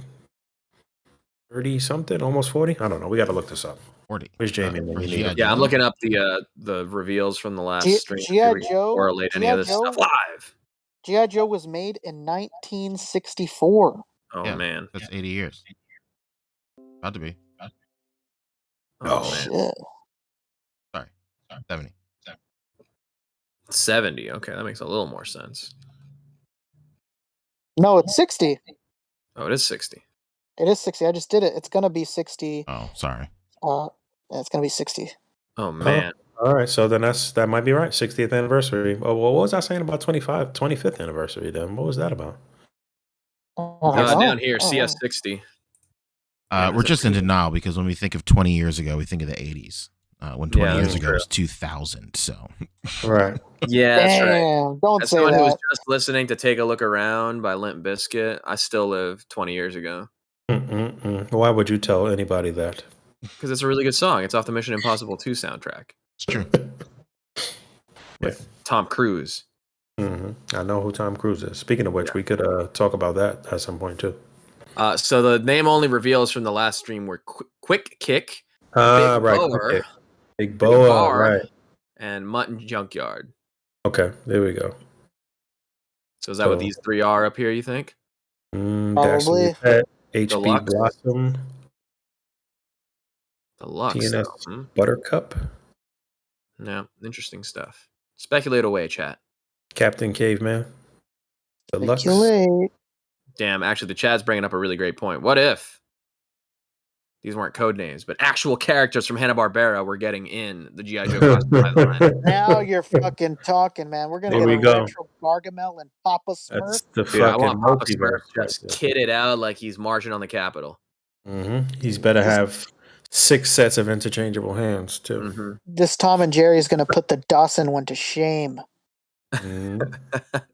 30 something, almost 40. I don't know. We got to look this up. 40. Where's Jamie when for you need G.I. him? Yeah, I'm Joe? looking up the reveals from the last stream. See if G.I. we can Joe. correlate any of this stuff live. G.I. Joe was made in 1964. Oh Yeah, man. that's 80 years. About to be. Oh Oh. man. Shit. Sorry. 70. 70. Okay, that makes a little more sense. No, it's 60. Oh, it is 60. It is 60. I just did it. It's gonna be 60. Oh, sorry. Yeah, it's gonna be 60. Oh man. All right, so then that might be right. 60th anniversary. Oh, well, what was I saying about 25th anniversary then? What was that about? Down here, CS60. We're just in denial because when we think of 20 years ago, we think of the 80s. When 20 years ago was 2000. So. Right. Yeah, that's right. Damn, don't As say someone who was that. just listening to "Take a Look Around" by Limp Bizkit, I still live 20 years ago Why would you tell anybody that? because it's a really good song. It's off the Mission Impossible 2 soundtrack It's true. with Tom Cruise. I know who Tom Cruise is. Speaking of which, we could talk about that at some point too. So the name only reveals from the last stream were Quick Kick, Big Right. Bower, Okay. Big Boa, Bar, right. and Mutton Junkyard. Okay, there we go. So is that what these three are up here, you think? Probably. Pet, HB Deluxe. Blossom, Deluxe. TNS though. Buttercup, Yeah, interesting stuff. Speculate away, chat. Captain Caveman, Deluxe. Speculate. Damn, actually, the chat's bringing up a really great point. What if these weren't code names, but actual characters from Hanna-Barbera were getting in the G.I. Joe classified line? Now you're fucking talking, man. We're gonna There get we a go. retro Gargamel and Papa Smurf. That's the Dude, I fucking want Papa multiverse. Smurf right just there. kitted out like he's marching on the Capitol. He's better have 6 sets of interchangeable hands too. Mm-hmm. This Tom and Jerry is gonna put the Dawson one to shame. Mhm. That'd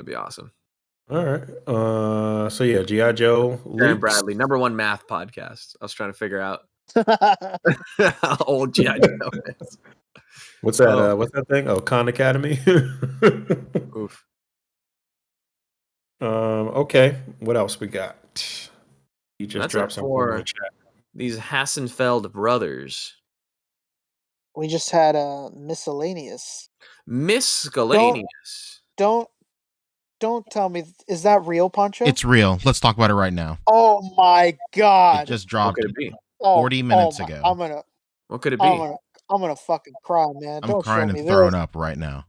be awesome. All right. So yeah, G.I. Joe. Aaron leaks. Bradley, #1 math podcast. I was trying to figure out how old G.I. Joe is. What's that? Oh. What's that thing? Oh, Khan Academy. Oof. Okay. What else we got? You just That's dropped it something for in the chat. these Hassenfeld brothers. We just had a miscellaneous. Miscellaneous. Don't tell me, is that real, Poncho? It's real. Let's talk about it right now. Oh my god! It just What dropped could it be? 40 minutes ago. What could it be? I'm gonna fucking cry, man. I'm Don't crying show me and throwing this. up right now.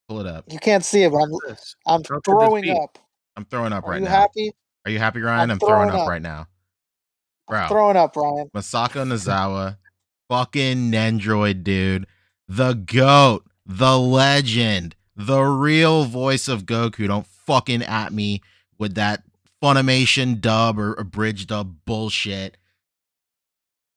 Pull it up. You can't see it, but This. I'm How could this throwing be? up. I'm throwing up Are right you now. happy? Are you happy, Ryan? I'm I'm throwing throwing up up. right now. I'm Bro. throwing up, Ryan. Masako Nozawa, fucking Nendroid dude, the GOAT, the legend, the real voice of Goku. Don't fucking at me with that Funimation dub or bridge dub bullshit.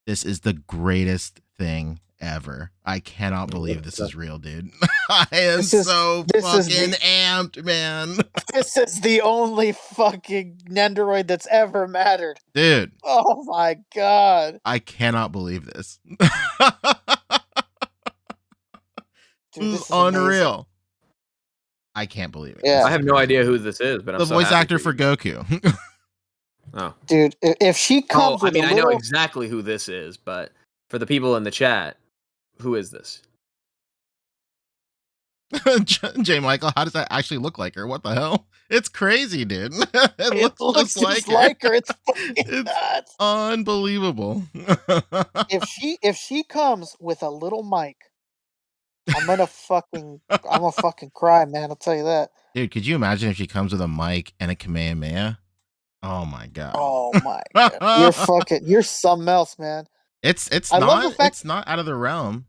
This is the greatest thing ever. I cannot believe this is real, dude. I am This is fucking amped, man. This is the only fucking Nendoroid that's ever mattered. Dude, Oh my god. I cannot believe this. Dude, This this is is amazing. unreal. I can't believe it. Yeah. I have no idea who this is, but I'm The so voice happy actor for Goku. Oh. Dude, if she comes I with mean, a I know little... exactly who this is, but for the people in the chat, who is this? J. Michael, how does that actually look like her? What the hell? It's crazy, dude. It looks just like her. It's fucking It's nuts. unbelievable. If she comes with a little mic, I'm gonna fucking cry, man. I'll tell you that. Dude, could you imagine if she comes with a mic and a Kamehameha? Oh my god. Oh my god. You're something else, man. It's I love the not fact- it's not out of the realm.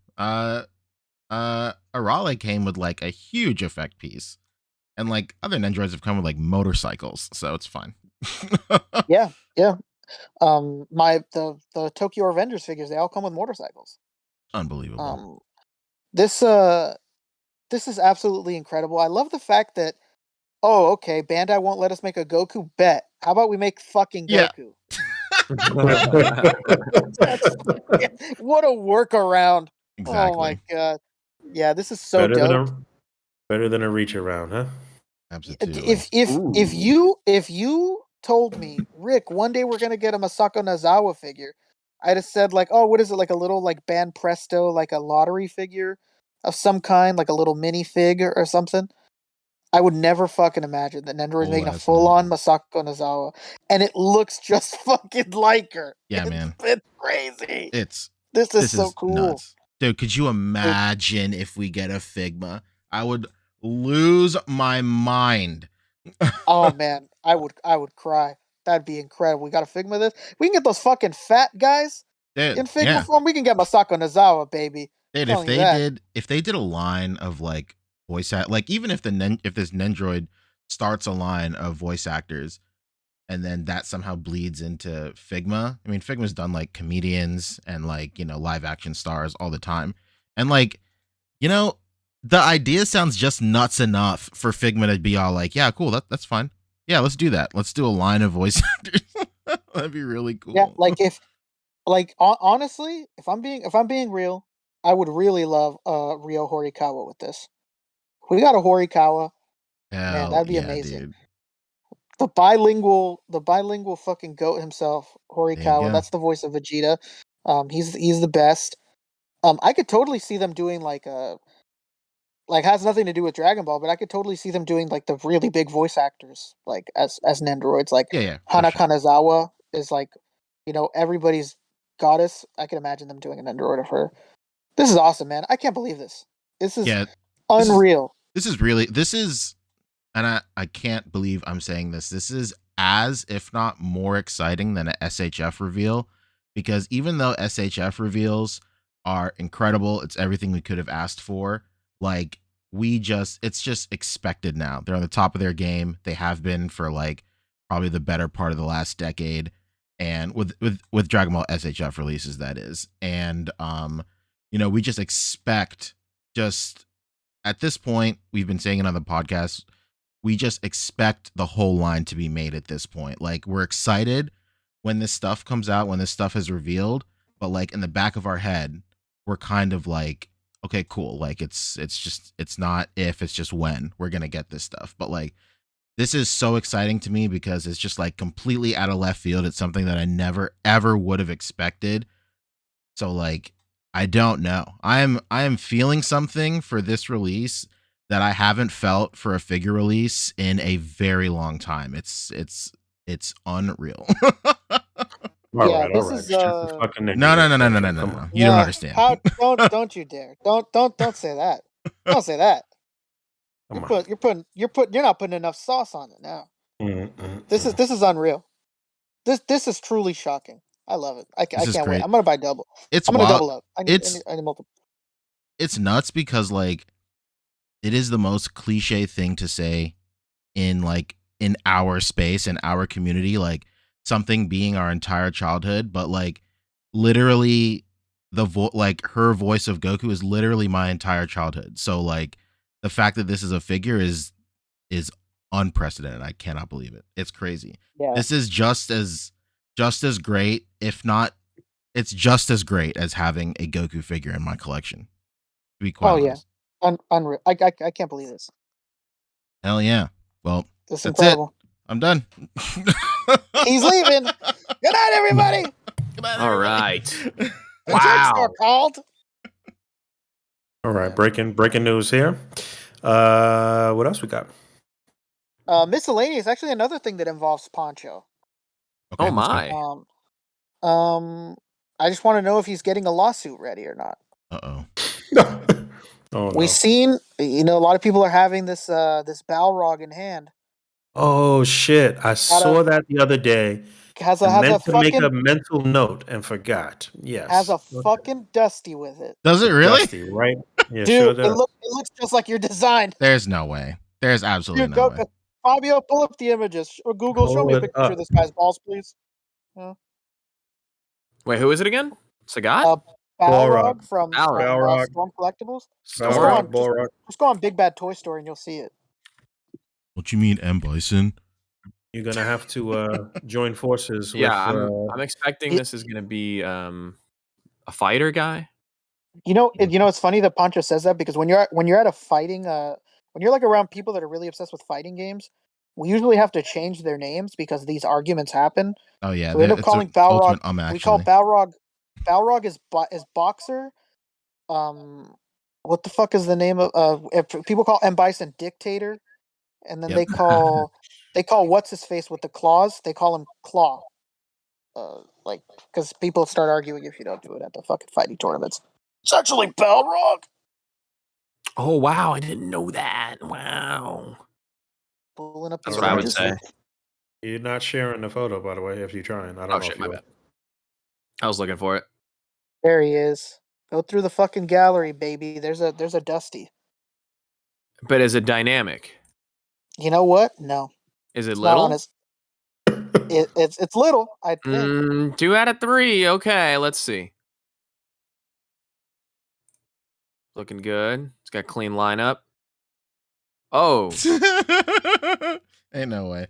Arale came with like a huge effect piece. And like other Nendroids have come with like motorcycles, so it's fine. Yeah. The Tokyo Revengers figures, they all come with motorcycles. Unbelievable. This is absolutely incredible. I love the fact that oh, okay, Bandai won't let us make a Goku. Bet. How about we make fucking Yeah. Goku? That's what a workaround. Oh my Exactly. god. Yeah, this is so better than dope. better than a reach around, huh? Absolutely. If you told me, Rick, one day we're gonna get a Masako Nazawa figure, I'd have said like, oh, what is it, like a little like Band Presto, like a lottery figure of some kind, like a little mini fig or something. I would never fucking imagine that Nendoroid's making a Full-ass full on ninja. Masako Nazawa, and it looks just fucking like her. Yeah, man. It's crazy. This This is so is cool. nuts. Dude, could you imagine if we get a Figma? I would lose my mind. Oh man, I would cry. That'd be incredible. We got a Figma this. We can get those fucking fat guys Dude, in Figma yeah. form. We can get Masako Nazawa, baby. Dude, Telling you that. if they did a line of like voice act, like even if if this Nendroid starts a line of voice actors and then that somehow bleeds into Figma. I mean, Figma's done like comedians and like, live action stars all the time. And like, you know, the idea sounds just nuts enough for Figma to be all like, yeah, cool, that's fine. Yeah, let's do that. Let's do a line of voice actors. That'd be really cool. Yeah, like honestly, if I'm being real, I would really love Ryo Horikawa with this. If we got a Horikawa, man, that'd be amazing. Dude. The bilingual fucking goat himself, There you Horikawa. go. That's the voice of Vegeta. He's the best. I could totally see them doing like a has nothing to do with Dragon Ball, but I could totally see them doing like the really big voice actors, like as Nendoroids. Like Yeah, Hana for sure. Kanazawa is like, everybody's goddess. I can imagine them doing an Nendoroid of her. This is awesome, man. I can't believe this. This is unreal. This is, and I can't believe I'm saying this. This is as, if not more exciting than a SHF reveal, because even though SHF reveals are incredible, it's everything we could have asked for. Like it's just expected now. They're on the top of their game. They have been for like probably the better part of the last decade, and with Dragon Ball SHF releases, that is. And we just expect, just at this point, we've been saying it on the podcast, we just expect the whole line to be made at this point. Like, we're excited when this stuff comes out, when this stuff is revealed, but like in the back of our head, we're kind of like, okay, cool. Like it's not if, it's just when we're going to get this stuff. But like, this is so exciting to me because it's just like completely out of left field. It's something that I never ever would have expected. So like, I don't know. I am feeling something for this release that I haven't felt for a figure release in a very long time. It's unreal. This is No. You don't understand. Don't you dare. Don't say that. Don't say that. You're not putting enough sauce on it now. This is unreal. This is truly shocking. I love it. I can't great. wait. I'm gonna buy double. I'm gonna double up. I need multiple. It's nuts because like it is the most cliche thing to say in our space, in our community, like something being our entire childhood, but like literally her voice of Goku is literally my entire childhood. So like the fact that this is a figure is unprecedented. I cannot believe it. It's crazy. Yeah. This is just as great, if not, it's just as great as having a Goku figure in my collection. To be quite honest. Unreal. I can't believe this. Hell yeah. Well, that's incredible. It. I'm done. He's leaving. Good night, everybody. Good night, all right. Wow. Called. All right. Breaking news here. What else we got? Miscellaneous. Actually, another thing that involves Poncho. Okay, oh my. I just want to know if he's getting a lawsuit ready or not. Uh-oh. Oh, no. We've seen, a lot of people are having this Balrog in hand. Oh shit! I saw that the other day. Make a mental note and forgot. Yes, has a fucking Dusty with it. Does it really? Dusty, right? Yeah, dude, sure does. It looks just like your design. There's no way. There's absolutely no way. Fabio, pull up the images. Or Google, show me a picture of this guy's balls, please. Yeah. Wait, who is it again? Sagat? Balrog from Balrog. Storm Collectibles. Balrog. Just go on Big Bad Toy Store and you'll see it. What you mean, M. Bison? You're gonna have to join forces Yeah, with. I'm expecting It- this is gonna be a fighter guy. It's funny that Pancho says that because when you're at a fighting when you're like around people that are really obsessed with fighting games, we usually have to change their names because these arguments happen. Oh yeah, So we end up it's calling a Balrog. ultimate We call actually. Balrog is boxer. What the fuck is the name of if people call M Bison dictator, and then Yep. they call what's his face with the claws. They call him Claw. Like because people start arguing if you don't do it at the fucking fighting tournaments. It's actually Balrog. Oh wow, I didn't know that. Wow. Pulling up That's these what I would images. say. You're not sharing the photo, by the way, if you're trying. I don't Oh know shit, if my you. bad. I was looking for it. There he is. Go through the fucking gallery, baby. There's a Dusty. But is it dynamic? You know what? No, Is it it's not on little? his. It's little. I think. 2 out of 3. Okay, let's see. Looking good. It's got a clean lineup. Oh, Ain't no way.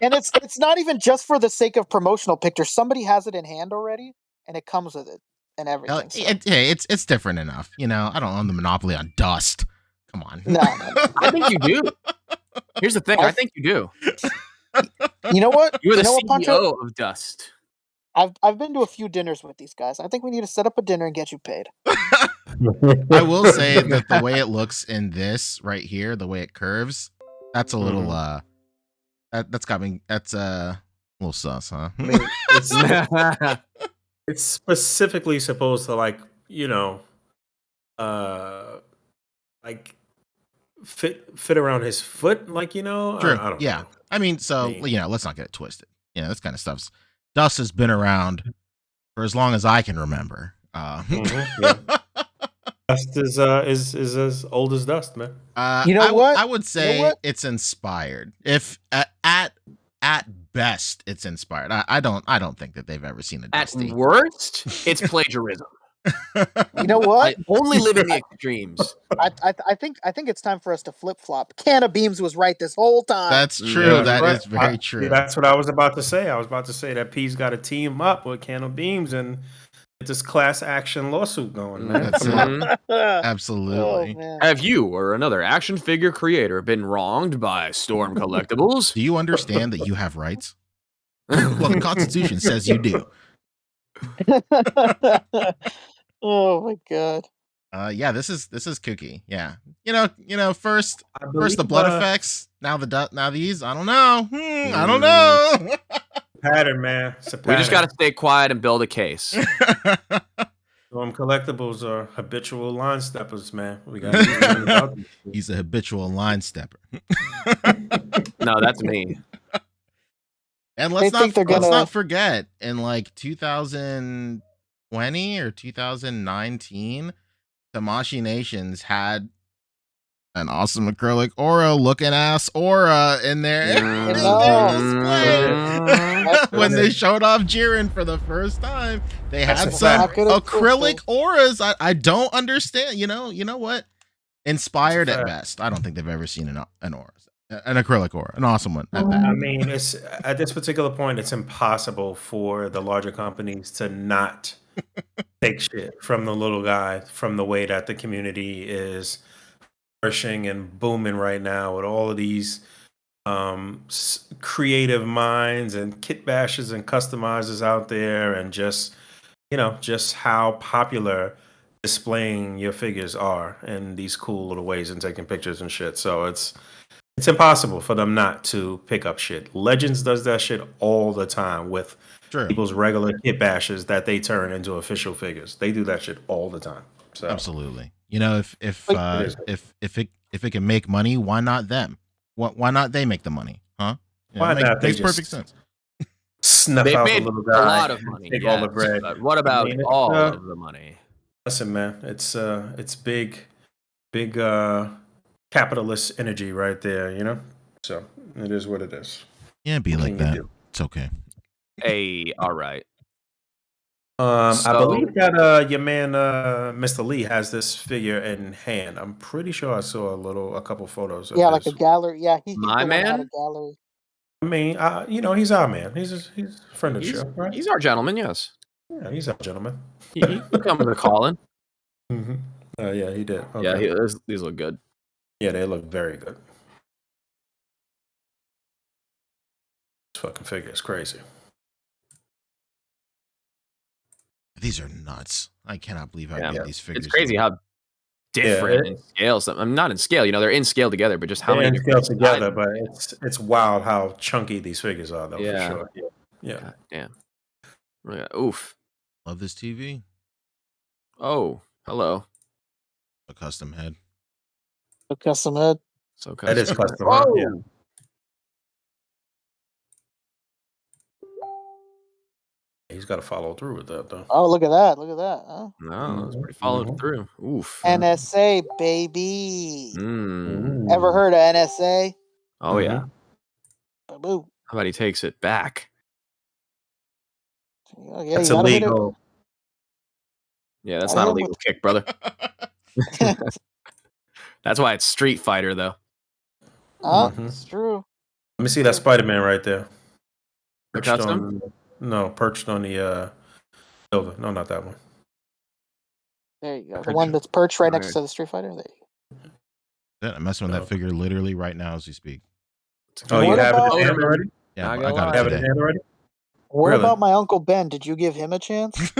And it's not even just for the sake of promotional pictures. Somebody has it in hand already, and it comes with it and everything. So. Hey, it's different enough. You know, I don't own the monopoly on dust. Come on. No. I think you do. Here's the thing. I think you do. You know what? You are the know what, Pancho? CEO of Dust. I've been to a few dinners with these guys. I think we need to set up a dinner and get you paid. I will say that the way it looks in this right here, the way it curves, that's a little that's a little sus, huh? I mean, it's specifically supposed to like like fit around his foot, like True. I don't Yeah. know. I mean, so let's not get it twisted. This kind of stuff's dust has been around for as long as I can remember. Yeah. Dust is as old as dust, man. What? I would say it's inspired. If at best it's inspired. I don't think that they've ever seen a Dusty. At worst, it's plagiarism. You know what? I only live in the extremes. I think it's time for us to flip flop. Can of Beams was right this whole time. That's true. Yeah, that right. is very true. That's what I was about to say. I was about to say that P's got to team up with Can of Beams and get this class action lawsuit going, man. That's it. Absolutely. Oh, Have you or another action figure creator been wronged by Storm Collectibles? Do you understand that you have rights? Well, the Constitution says you do. Oh my god. Yeah, this is kooky. Yeah, first the blood effects. Now these. I don't know. I don't know. Pattern, man. It's a pattern. We just got to stay quiet and build a case. Storm Collectibles are habitual line steppers, man. We got. He's a habitual line stepper. No, that's me. And let's not forget, in like 2020 or 2019, Tamashii Nations had an awesome acrylic aura looking ass aura in there. When they showed off Jiren for the first time, they had some acrylic auras. I don't understand. You know what? Inspired at best. I don't think they've ever seen an aura. An acrylic aura, an awesome one. I mean, it's at this particular point, it's impossible for the larger companies to not take shit from the little guy, from the way that the community is flourishing and booming right now with all of these creative minds and kit bashers and customizers out there, and just how popular displaying your figures are in these cool little ways and taking pictures and shit. So it's impossible for them not to pick up shit. Legends does that shit all the time with people's regular kit bashes that they turn into official figures. They do that shit all the time. So absolutely. If it can make money, why not them? Why not they make the money? Huh? Why not? Makes perfect sense. Snuff out the little guy. A lot of money. Take all the bread. But what about all of the money? Listen, man, it's big capitalist energy right there, so it is what it is. Yeah, be like that. It's okay. Hey, all right. I believe that your man Mr. Lee has this figure in hand. I'm pretty sure I saw a couple photos of Yeah, like a his. gallery. Yeah, he's My the one that had a man? gallery. I mean, he's our man. He's a friend of the show, right? He's our gentleman, yes. Yeah, he's our gentleman. He comes to calling. Mm-hmm. Yeah, he did. Yeah, Okay. these look good. Yeah, they look very good. This fucking figure is crazy. These are nuts. I cannot believe how good these figures It's crazy are. how different in scale. I'm not in scale, they're in scale together, but just how many scale different together, sizes. but it's wild how chunky these figures are, though, for sure. Yeah. God damn. Yeah. Oof. Love this TV. Oh, hello. A custom head. A custom head. So That is custom. Oh. Huh? Yeah. He's got to follow through with that, though. Oh, look at that! Look at that! Huh? No, that's pretty followed through. Oof. NSA baby. Mm. Ever heard of NSA? Oh yeah. Boo. How about he takes it back? Yeah, That's you gotta hit it. illegal. Yeah, that's Gotta not a hit it legal kick, brother. That's why it's Street Fighter, though. It's true. Let me see that Spider-Man right there. The Perched custom? perched on the building. No, not that one. There you go. The one that's perched right next to the Street Fighter. There you go. Yeah, I'm messing with that figure literally right now as we speak. Oh, you What have it about- in hand already? Yeah, Not I gonna got lie. it Have it in today. hand already? What Really? about my Uncle Ben? Did you give him a chance?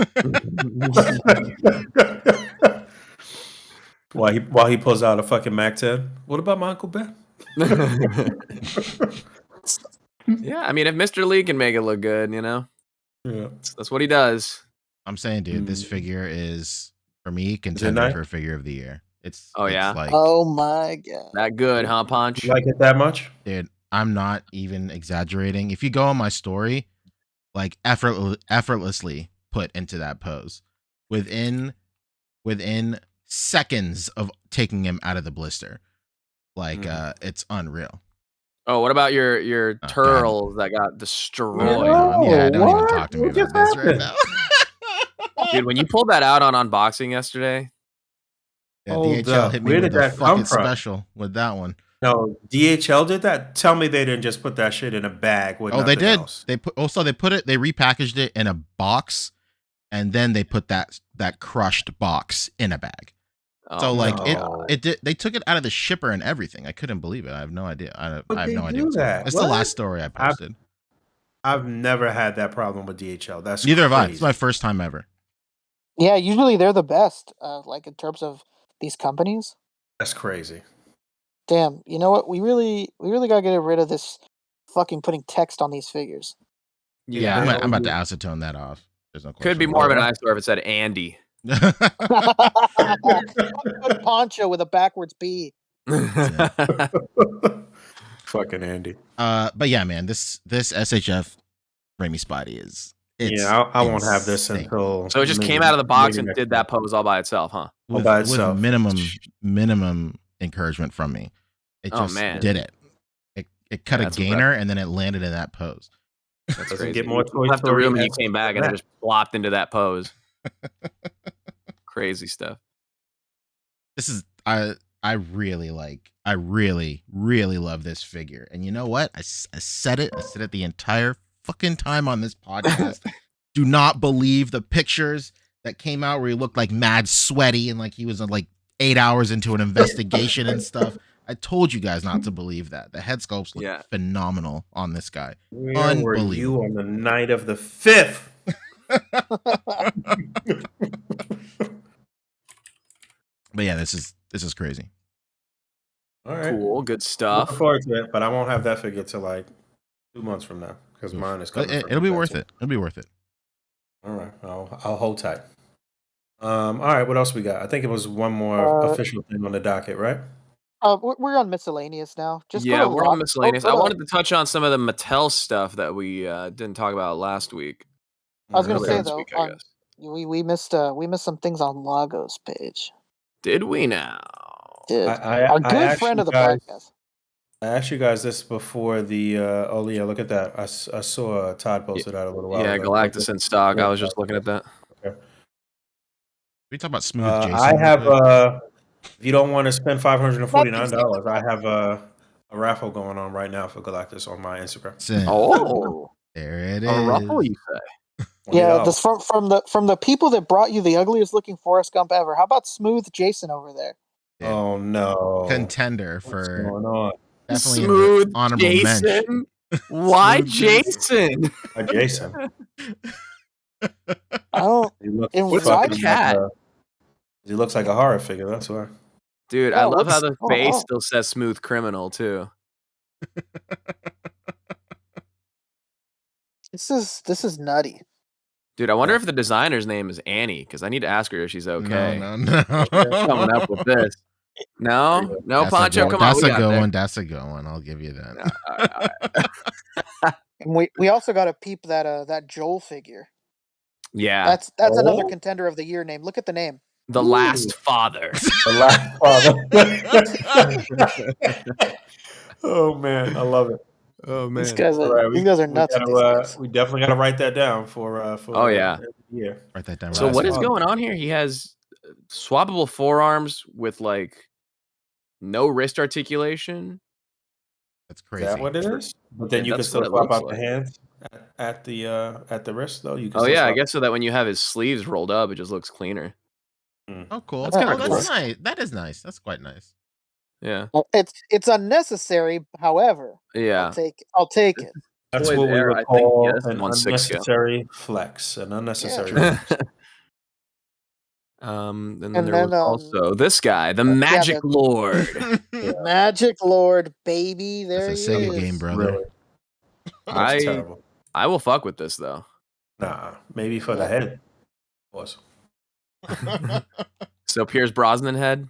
While he pulls out a fucking Mac 10. What about my Uncle Ben? Yeah, I mean, if Mr. Lee can make it look good, Yeah. that's what he does. I'm saying, dude, this figure is for me it contender nice? for figure of the year. It's yeah? like, Oh my god. That good, huh, Punch? You like it that much? dude, I'm not even exaggerating. If you go on my story, like effortlessly put into that pose within seconds of taking him out of the blister. Like it's unreal. Oh, what about your God. turtles that got destroyed? Yeah, don't even what? talk to me What about just this right happened? now. Dude, when you pulled that out on unboxing yesterday, Yeah, Hold DHL up. hit me Where with did a that come fucking from? special with that one. No, DHL did that? Tell me they didn't just put that shit in a bag with Oh, they nothing did. else. They repackaged it in a box, and then they put that crushed box in a bag. So like no. it did. They took it out of the shipper and everything. I couldn't believe it. I have no idea. I have they no idea do what's going on. that? It's the What? last story I posted. I've never had that problem with DHL. That's Neither have I. crazy. It's my first time ever. Yeah, usually they're the best. Like in terms of these companies. That's crazy. Damn, you know what? We really gotta get rid of this fucking putting text on these figures. Yeah, I'm about to acetone that off. There's no Could be question more of about an eyesore if it said Andy. it. Put poncho with a backwards B. Fucking Andy. But yeah, man, this SHF Raimi Spidey is. I won't have this insane. until. So it just came out of the box and did that pose all by itself, huh? with, by with itself. minimum encouragement from me. It just did it. It cut a that's gainer and then it landed in that pose. That's Doesn't crazy. get more You Toy left the Story room and you esque came back and than it just plopped into that pose. Crazy stuff. This is I really love this figure. And you know what? I said it. I said it the entire fucking time on this podcast. Do not believe the pictures that came out where he looked like mad sweaty and like he was like 8 hours into an investigation and stuff. I told you guys not to believe that. The head sculpts look phenomenal on this guy. Where were you on the night of the 5th? But yeah, this is crazy. All right. Cool, good stuff. Looking forward to it, but I won't have that figure till like 2 months from now because mine is coming. It'll be worth it. It'll be worth it. All right, I'll hold tight. All right, what else we got? I think it was one more official thing on the docket, right? We're on miscellaneous now. Yeah, we're on miscellaneous. I wanted to touch on some of the Mattel stuff that we didn't talk about last week. I was gonna say Earlier this though, week, I guess. we missed some things on Lagos page. Did we now? Did I our good asked friend you of the guys- podcast? I asked you guys this before the. Oh yeah, look at that! I saw Todd posted that a little while Yeah, ago. Galactus in stock. I was just looking at that. We talk about Smooth Jason. I real have. quick? If you don't want to spend $549, I have a raffle going on right now for Galactus on my Instagram. Oh, There it a ruffle, is. you say? Yeah, $20. just from the people that brought you the ugliest looking Forrest Gump ever. How about Smooth Jason over there? Dude, Oh no! contender What's for going on? definitely Smooth an honorable mention. Jason. Why Smooth Jason. Jason? Jason. I don't. He looks And What's why the does cat? he looks like a horror figure. That's why. Dude, Yeah, I love how what's the going face on? still says Smooth Criminal too. This is nutty. Dude, I wonder if the designer's name is Annie, because I need to ask her if she's okay. No. Coming up with this. No, That's Poncho, come on. That's we a got good there. one. That's a good one. I'll give you that. And we also got to peep that Joel figure. Yeah, That's another Oh? contender of the year name. Look at the name. the last father. The last father. Oh man, I love it. Oh These guys All are right, these guys are nuts. With these guys. we definitely gotta write that down for Oh, yeah. the year. Write that down. So right what now. is going on here? He has swappable forearms with like no wrist articulation. That's Is crazy. that what it is? But then Yeah, you can that's still what it swap looks out like. the hands at the wrist though. You can Oh still yeah, I swap- guess so that when you have his sleeves rolled up, it just looks cleaner. Oh, cool. That's kinda Oh, cool. that's nice. That is nice. That's quite nice. Yeah, It's unnecessary. However, yeah. I'll take it. That's Toys what we Air, would I think, call yeah, this is an 1/6 scale. unnecessary flex. An unnecessary. true. flex. And then And there was then, also this guy, the Magic the- Lord. Magic Lord, baby. There That's he a Sega is. game, brother. Really, that's terrible. I will fuck with this though. Nah, maybe for the head. Was. So Pierce Brosnan head.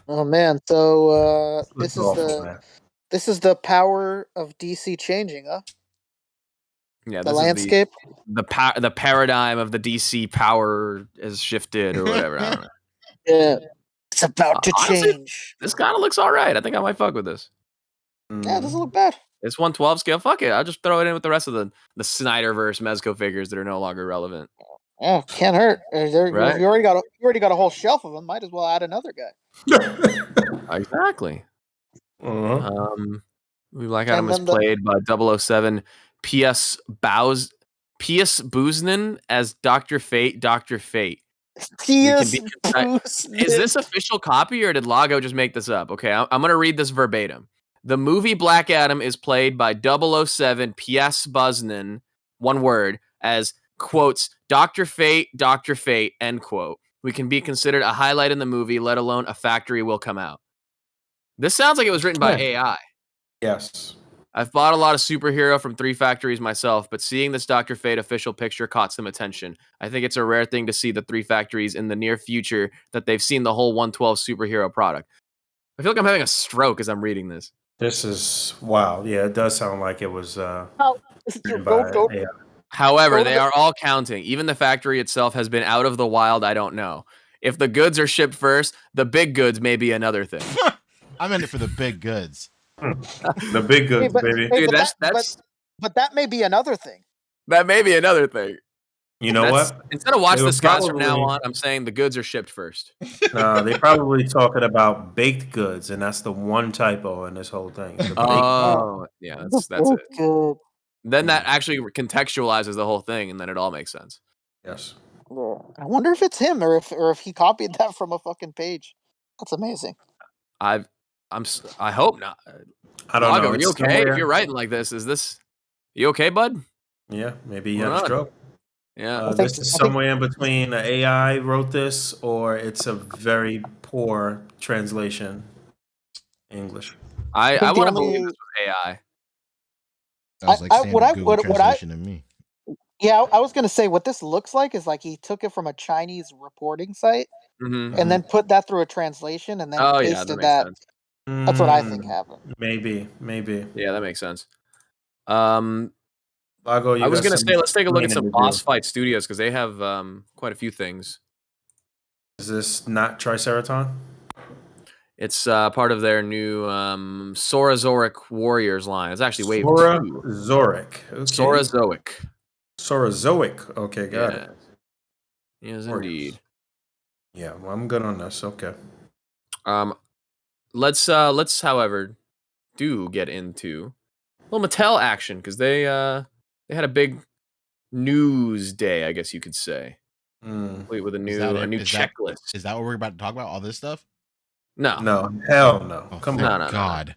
Oh man. So Looks this is awful, man. this is the power of DC changing, huh? Yeah, The this landscape. is the paradigm of the DC power has shifted or whatever. I don't know. Yeah. It's about to Honestly, change. This kind of looks all right. I think I might fuck with this. Yeah, it doesn't look bad. It's 112 scale. Fuck it. I'll just throw it in with the rest of the Snyderverse Mezco figures that are no longer relevant. Oh, can't hurt. Right? You already got a whole shelf of them. Might as well add another guy. Exactly. Uh-huh. Black Adam And was then the- played by 007 P.S. Booznan as Dr. Fate. Dr. Fate. Pierce Is Brosnan. this official copy or did Lago just make this up? Okay, I'm going to read this verbatim. The movie Black Adam is played by 007 P.S. Brosnan, one word, as, quotes, Dr. Fate, end quote. We can be considered a highlight in the movie, let alone a factory will come out. This sounds like it was written by AI. Yes. I've bought a lot of superhero from 3 factories myself, but seeing this Dr. Fate official picture caught some attention. I think it's a rare thing to see the 3 factories in the near future that they've seen the whole 112 superhero product. I feel like I'm having a stroke as I'm reading this. This is wow. Yeah, it does sound like it was written by Go- AI. However, Go to they the- are all counting. Even the factory itself has been out of the wild. I don't know. If the goods are shipped first, the big goods may be another thing. I'm in it for the big goods. The big goods, baby. Dude, but that's but that may be another thing. that may be another thing. You know what? Instead of watch They were the skies from now probably- on, I'm saying the goods are shipped first. They probably talking about baked goods, and that's the one typo in this whole thing. The baked Oh, yeah, that's it. Good. Then that actually contextualizes the whole thing, and then it all makes sense. Yes. I wonder if it's him or if he copied that from a fucking page. That's amazing. I hope not. I don't Lago, know. are It's you okay? somewhere- If you're writing like this, you okay, bud? Yeah, maybe you Hold had a on. stroke. Yeah. This is somewhere in between the AI wrote this, or it's a very poor translation English. I think the want to only- believe this was AI. Sounds like I- standard what I- Google what I- translation to me. Yeah, I was gonna say what this looks like is like he took it from a Chinese reporting site Mhm. and then put that through a translation and then Oh yeah, that pasted makes that. sense. That's what I think happened. Maybe. Yeah, that makes sense. Lago, you I was got gonna some say let's take a look at cleaning some to Boss do. Fight Studios because they have quite a few things. Is this not Triceraton? It's part of their new Sorazoric Warriors line. It's actually wave Sora 2. Zoric. Okay. Sorazoic. Saurozoic. Okay, got it. Yes, Warriors. indeed. Yeah, well, I'm good on this. Okay. Let's however do get into a little Mattel action because they had a big news day, I guess you could say. Mm. Wait, with a Is that new it? checklist. Is that what we're about to talk about? All this stuff? No, No, hell no. Oh, Come thank on. No. God.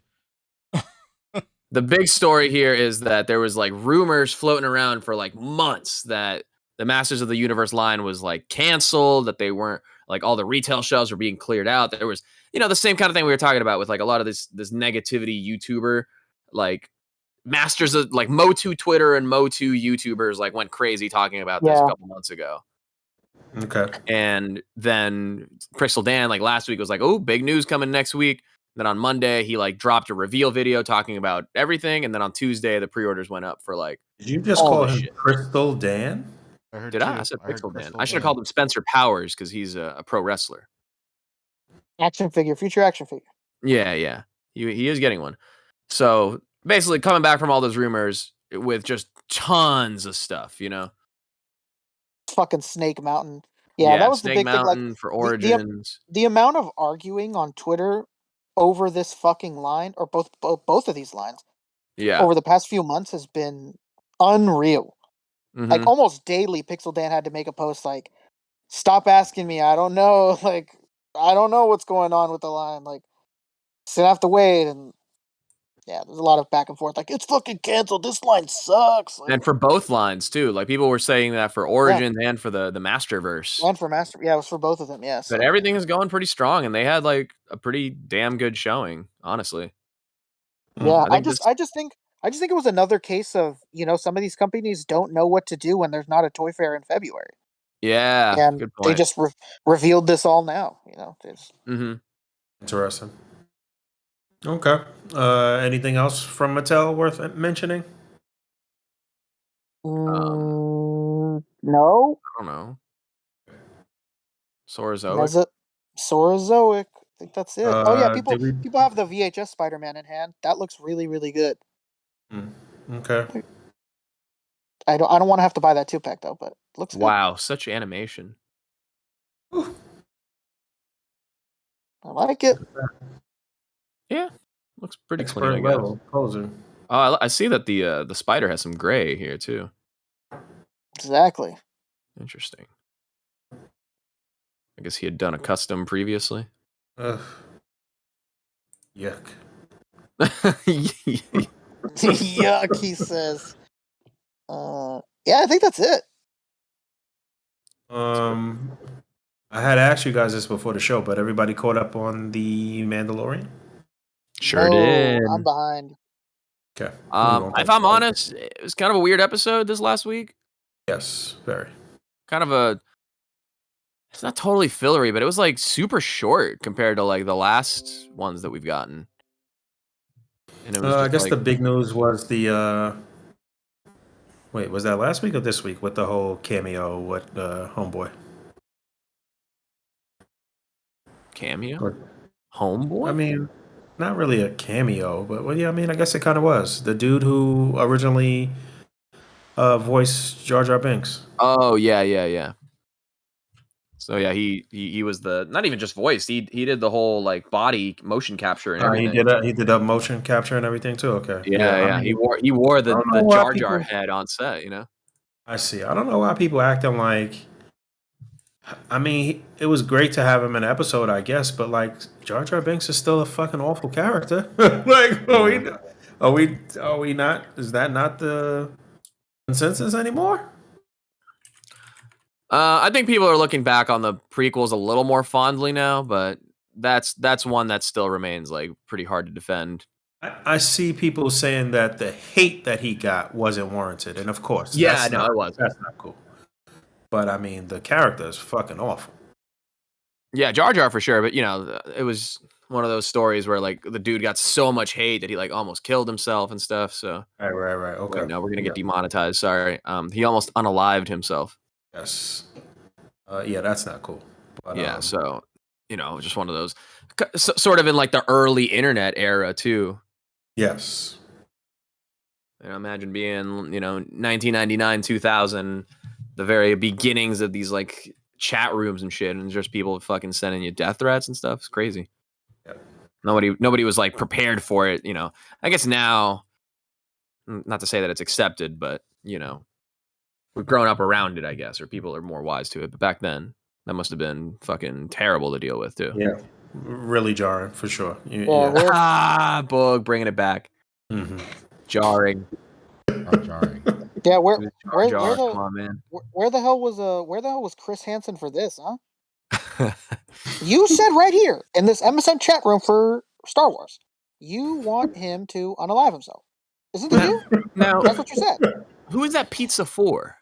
The big story here is that there was like rumors floating around for like months that the Masters of the Universe line was like canceled, that they weren't like all the retail shelves were being cleared out. There was, the same kind of thing we were talking about with like a lot of this negativity YouTuber, like masters of like Motu Twitter and Motu YouTubers like went crazy talking about this a Yeah. couple months ago. Okay. And then Crystal Dan, like last week, was like, oh, big news coming next week. Then on Monday, he like dropped a reveal video talking about everything. And then on Tuesday, the pre-orders went up for like Did you just all call this him shit. Crystal Dan? I heard Did I? too. I said I heard Pixel Dan. Crystal I should have Dan. called him Spencer Powers because he's a pro wrestler. Future action figure. Yeah. He is getting one. So basically coming back from all those rumors with just tons of stuff, Fucking Snake Mountain. Yeah, that was Snake the big thing. Like Mountain for the Origins. the amount of arguing on Twitter over this fucking line, or both of these lines, Yeah. over the past few months has been unreal. Like Mhm. almost daily, Pixel Dan had to make a post like, "Stop asking me. I don't know. Like, I don't know what's going on with the line. Like, so I have to wait." And yeah, there's a lot of back and forth. Like, it's fucking canceled. This line sucks. Like, And for both lines too. Like people were saying that for Origins and for the Masterverse. and for Master, yeah, it was for both of them. Yeah, so But everything is going pretty strong, and they had like a pretty damn good showing, honestly. yeah, I think I just think it was another case of some of these companies don't know what to do when there's not a toy fair in February, yeah, and good they point. just revealed this all now. Mm-hmm. Interesting. Okay. Anything else from Mattel worth mentioning? No, I don't know. Saurozoic. Saurozoic. I think that's it. Oh yeah, people Did we? people have the VHS Spider-Man in hand. That looks really really good. Okay. I don't want to have to buy that 2-pack though, but it looks good. Wow, such animation. I like it. Yeah, looks pretty Expert clean, I guess. level poser. Oh, I see that the spider has some gray here too. Exactly. Interesting. I guess he had done a custom previously. Ugh. Yuck. Yuck, he says. Yeah, I think that's it. I had asked you guys this before the show, but everybody caught up on the Mandalorian? Sure No, did. I'm behind. Okay. If I'm honest, it was kind of a weird episode this last week. Yes, very. Kind of it's not totally fillery, but it was like super short compared to like the last ones that we've gotten. And it was I just guess like, the big news was the wait, was that last week or this week with the whole cameo with Homeboy? cameo? Or- Homeboy? I mean, not really a cameo, but well, yeah, I mean, I guess it kind of was. The dude who originally voiced Jar Jar Binks. Oh, yeah. So yeah, he was the not even just voiced. He did the whole like body motion capture and everything. He did a motion capture and everything too. Okay. Yeah. I mean, He wore the I don't know why Jar Jar people- head on set. I see. I don't know why people acting like. I mean, it was great to have him in an episode, I guess, but like Jar Jar Binks is still a fucking awful character. Like, are we not? Is that not the consensus anymore? I think people are looking back on the prequels a little more fondly now, but that's one that still remains like pretty hard to defend. I see people saying that the hate that he got wasn't warranted, and of course, Yeah, that's no, not, it wasn't. That's not cool. But I mean, the character is fucking awful. Yeah, Jar Jar for sure, but it was one of those stories where like the dude got so much hate that he like almost killed himself and stuff. So Right. Okay. wait, no, we're gonna get demonetized. Sorry. He almost unalived himself. Yes. Yeah, that's not cool. But, Yeah, so just one of those, sort of in like the early internet era too. Yes. Imagine being, 1999, 2000, the very beginnings of these like chat rooms and shit, and just people fucking sending you death threats and stuff. It's crazy. Yeah. Nobody was like prepared for it. I guess now, not to say that it's accepted, but we've grown up around it, I guess, or people are more wise to it. But back then, that must have been fucking terrible to deal with too. Yeah, really jarring for sure. Yeah, Boog, bringing it back. Mm-hmm. Jarring. Jarring. Yeah, where Come on, man. where the hell was Chris Hansen for this, huh? You said right here in this MSN chat room for Star Wars, you want him to unalive himself. Isn't it you? Now, That's what you said. Who is that pizza for?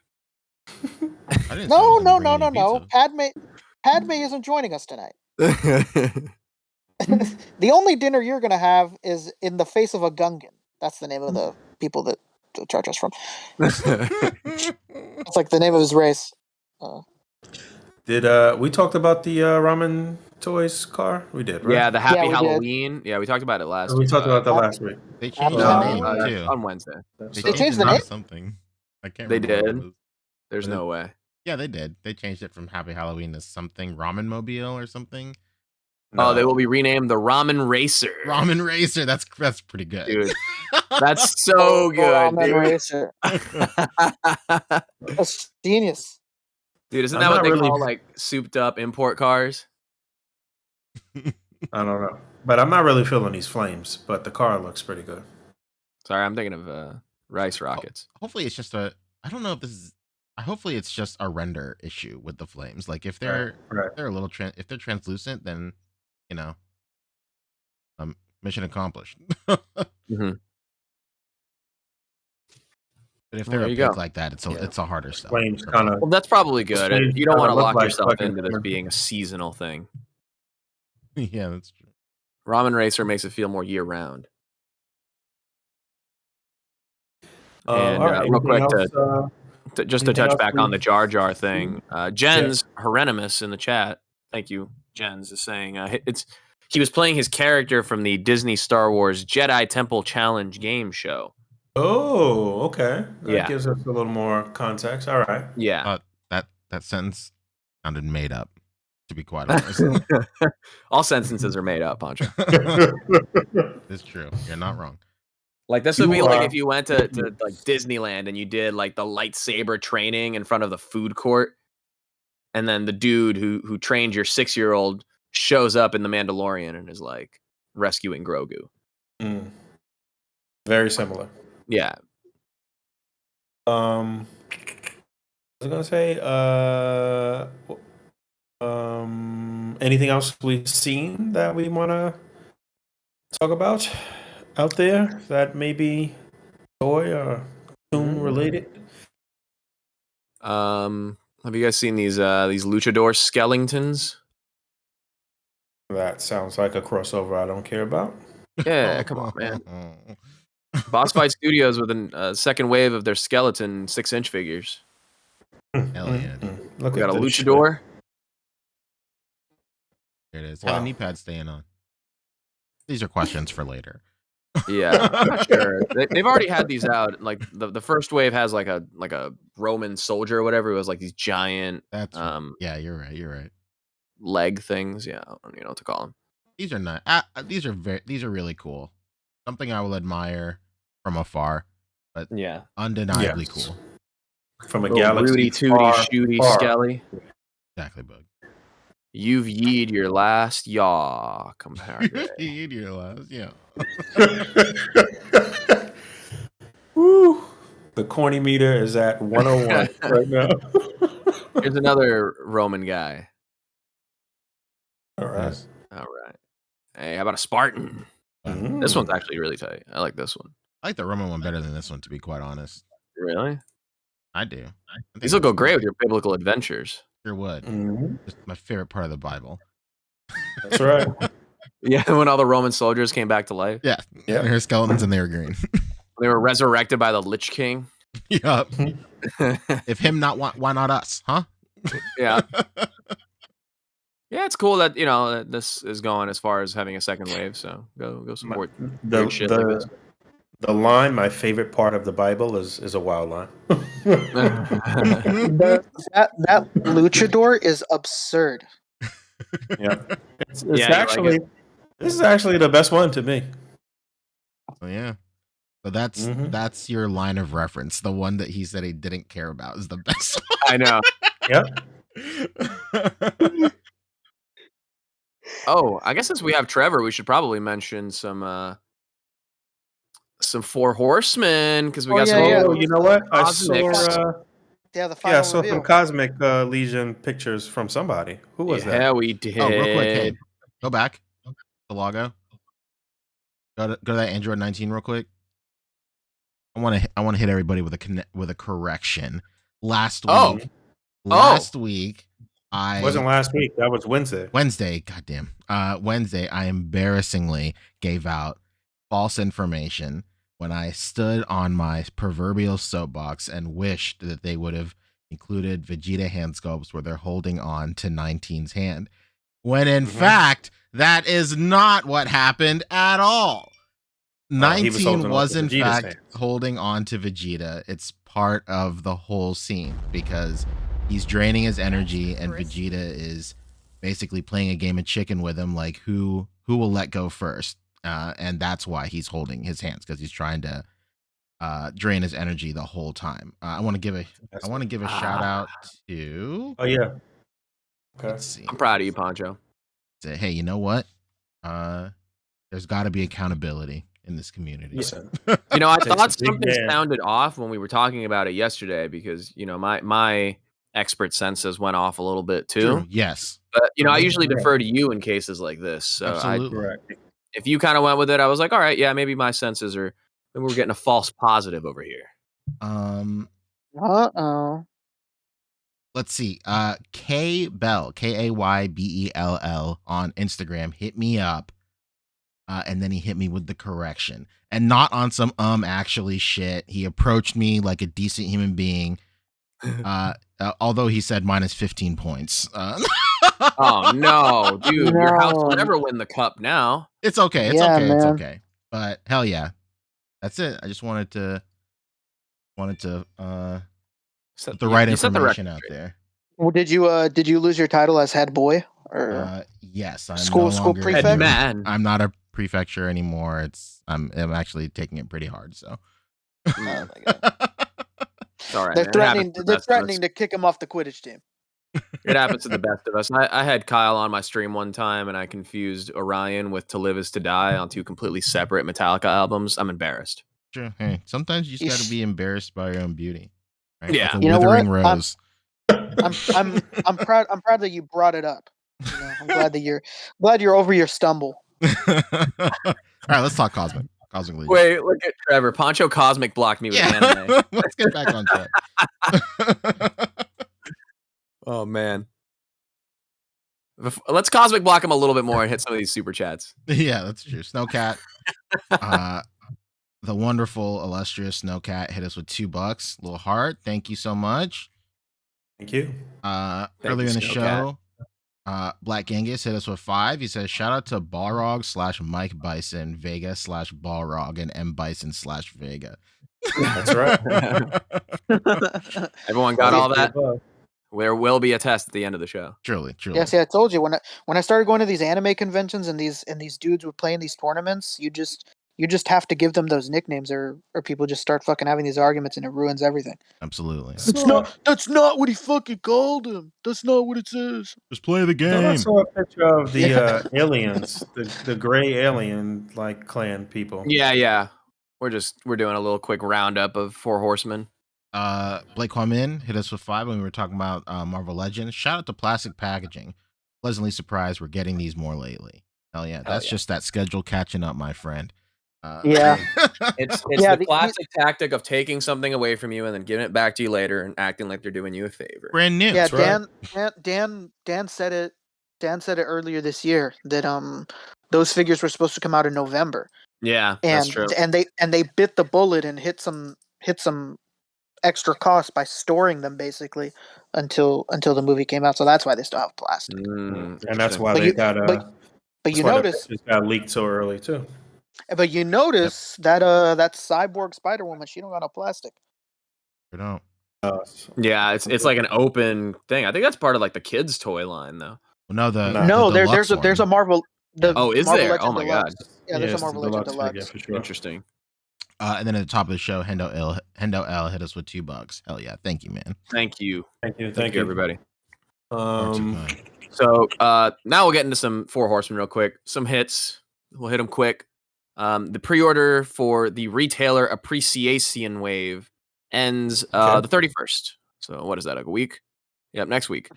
I didn't say I No, was no, gonna no, bring no, any no. pizza. Padme isn't joining us tonight. The only dinner you're gonna have is in the face of a Gungan. That's the name of the people that charge us from. It's like the name of his race. Did we talked about the ramen toys car? We did, right? Yeah, the Happy Yeah, we did. Halloween. Yeah, we talked about it last We week. talked about that last week. They changed Happy the Halloween. name too. On Wednesday. They changed the name name? to something. I can't They remember what it did? was. There's no way. Yeah, they did. They changed it from Happy Halloween to something Ramen Mobile or something. Oh, they will be renamed the Ramen Racer. Ramen Racer. That's pretty good. Dude, that's so good, Ramen dude. Racer. That's genius. Dude, isn't I'm that what not they really- call like souped up import cars? I don't know, but I'm not really feeling these flames. But the car looks pretty good. Sorry, I'm thinking of rice rockets. Hopefully, it's just a. I don't know if this is. Hopefully, it's just a render issue with the flames. Like if they're Right. they're a little if they're translucent, then mission accomplished. Mm-hmm. But if they're There you opaque go. like that, it's a harder sell. Flames for me. kind of. Well, that's probably good. Flames You don't want to kinda look lock like yourself fucking into this commercial. being a seasonal thing. Yeah, that's true. Ramen Racer makes it feel more year round. And all right, real quick, anything else, just to anything touch else back we- on the Jar Jar thing, Jens Herenimus in the chat, thank you, Jens, is saying he was playing his character from the Disney Star Wars Jedi Temple Challenge game show. Oh, okay. That Yeah. gives us a little more context. All right. Yeah, That sentence sounded made up. To be quite honest, all sentences are made up, Pancho. it's true. You're not wrong. Like this would be You like are- if you went to like Disneyland and you did like the lightsaber training in front of the food court, and then the dude who trained your 6-year-old shows up in the Mandalorian and is like rescuing Grogu. Mm. Very similar. Yeah, I was gonna say, anything else we've seen that we want to talk about out there that may be toy or cartoon related? have you guys seen these luchador skeletons? That sounds like a crossover I don't care about. Yeah, come on, man. Boss Fight Studios with a second wave of their skeleton 6-inch figures. Hell yeah, Look We got a this shit. luchador. There it is. Wow. How the knee pad staying on? These are questions for later. Yeah, I'm not sure. They've already had these out. Like the first wave has like a Roman soldier or whatever. It was like these giant That's yeah. You're right. You're right. leg things. Yeah, I don't know what to call them. These are not. These are really cool. Something I will admire from afar, but Yeah, undeniably Yes. cool. From a little galaxy. Rudy Tooty far, Shooty far. Skelly. Exactly, Bug. You've yeed your last yaw, compadre. Your last, yeah. Woo. The corny meter is at 101 right now. Here's another Roman guy. All right. All right. Hey, how about a Spartan? This one's actually really tight. I like this one. I like the Roman one better than this one, to be quite honest. Really? I do. I think These will go it's- great with your biblical adventures. Sure would. Mhm. It's my favorite part of the Bible. That's right. Yeah, when all the Roman soldiers came back to life. Yeah. Yeah. They're skeletons and they were green. They were resurrected by the Lich King. Yup. If him not, why not us? Huh? Yeah. Yeah, it's cool that that this is going as far as having a second wave. So go support The, weird shit like this. The line, my favorite part of the Bible, is a wild line. That luchador is absurd. Yeah, it's Yeah, you like actually it? this is actually the best one to me. So yeah. So that's your line of reference. The one that he said he didn't care about is the best I know. Yep. one. Oh, I guess since we have Trevor, we should probably mention some Four Horsemen because we Oh, got yeah, some. yeah. Oh, you know what? I Cosmics. saw. Yeah, the Yeah, I final saw reveal. some Cosmic Legion pictures from somebody. Who was Yeah, that? we did. Oh, real quick, hey, go back. The logo. Go to that Android 19 real quick. I want to hit everybody with a correction. Last week, It wasn't last week. That was Wednesday. Wednesday, goddamn. Wednesday, I embarrassingly gave out false information when I stood on my proverbial soapbox and wished that they would have included Vegeta hand sculpts where they're holding on to 19's hand. When in fact, that is not what happened at all. 19 was in fact holding on to Vegeta. It's part of the whole scene because he's draining his energy and Vegeta is basically playing a game of chicken with him, like who will let go first. And that's why he's holding his hands, because he's trying to drain his energy the whole time. I want to give a shout out to. Oh yeah. Okay. Let's see. I'm proud of you, Poncho. Say, hey, you know what? There's got to be accountability in this community. You know, I thought something sounded off when we were talking about it yesterday because, you know, my expert senses went off a little bit too. True, yes. But, you know, I usually defer to you in cases like this. So absolutely. If you kind of went with it, I was like, all right, yeah, maybe my senses are, maybe we're getting a false positive over here. Uh-oh. Let's see. K Bell, Kaybell on Instagram hit me up. And then he hit me with the correction, and not on some actually shit. He approached me like a decent human being. Although he said minus 15 points. Oh no, dude! No. Your house will never win the cup now. It's okay. It's okay. Man. It's okay. But hell yeah, that's it. I just wanted to put the right information out there. Well, did you lose your title as head boy or yes? I'm school prefect. Man, I'm not a prefecture anymore. I'm actually taking it pretty hard. So. Oh my god. All right, they're threatening to kick him off the Quidditch team. It happens to the best of us. I had Kyle on my stream one time, and I confused Orion with To Live Is To Die on two completely separate Metallica albums. I'm embarrassed. Sure. Hey, sometimes you just got to be embarrassed by your own beauty. Right? Yeah, like a withering rose. I'm proud that you brought it up. You know, I'm glad you're over your stumble. All right, let's talk Cosmic. Cosmic Legion. Wait, look at Trevor. Poncho Cosmic blocked me with anime. Let's get back on track. Oh man. Let's Cosmic block him a little bit more and hit some of these super chats. Yeah, that's true. Snowcat. The wonderful, illustrious Snowcat hit us with $2. Little heart. Thank you so much. Thank you. Earlier in the show, Black Genghis hit us with 5. He says, shout out to Balrog / Mike Bison, Vega / Balrog, and M Bison / Vega. That's right. Everyone got all that? There will be a test at the end of the show. Truly. Yes, I told you when I started going to these anime conventions and these dudes would play in these tournaments, you just have to give them those nicknames or people just start fucking having these arguments and it ruins everything. Absolutely. That's not what he fucking called him. That's not what it says. Just play the game. I saw a picture of the aliens, the gray alien like clan people. Yeah. We're doing a little quick roundup of Four Horsemen. Blake Kwamin hit us with 5 when we were talking about Marvel Legends. Shout out to Plastic Packaging. Pleasantly surprised we're getting these more lately. Hell yeah. That's just that schedule catching up, my friend. It's the classic tactic of taking something away from you and then giving it back to you later and acting like they're doing you a favor. Brand new. Yeah, Dan said it. Dan said it earlier this year that those figures were supposed to come out in November. Yeah, that's true. And they bit the bullet and hit some extra cost by storing them basically until the movie came out. So that's why they still have plastic. And that's why they got. But you notice it got leaked so early too. But you notice that that cyborg Spider Woman, she don't got no plastic. We don't. Yeah, it's like an open thing. I think that's part of like the kids' toy line, though. Well, no, the No, the there's deluxe a one. Marvel. The Oh, is Marvel there? Legend Oh my Deluxe. god, Yeah, there's a it's the Marvel Legend figure, Deluxe. for sure. interesting. And then at the top of the show, Hendo L hit us with $2. Hell yeah, thank you, man. Thank you, Thank you, everybody. Hearts are kind. So now we'll get into some Four Horsemen real quick. Some hits. We'll hit them quick. The pre-order for the retailer appreciation wave ends the 31st. So what is that, like a week? Yep, next week.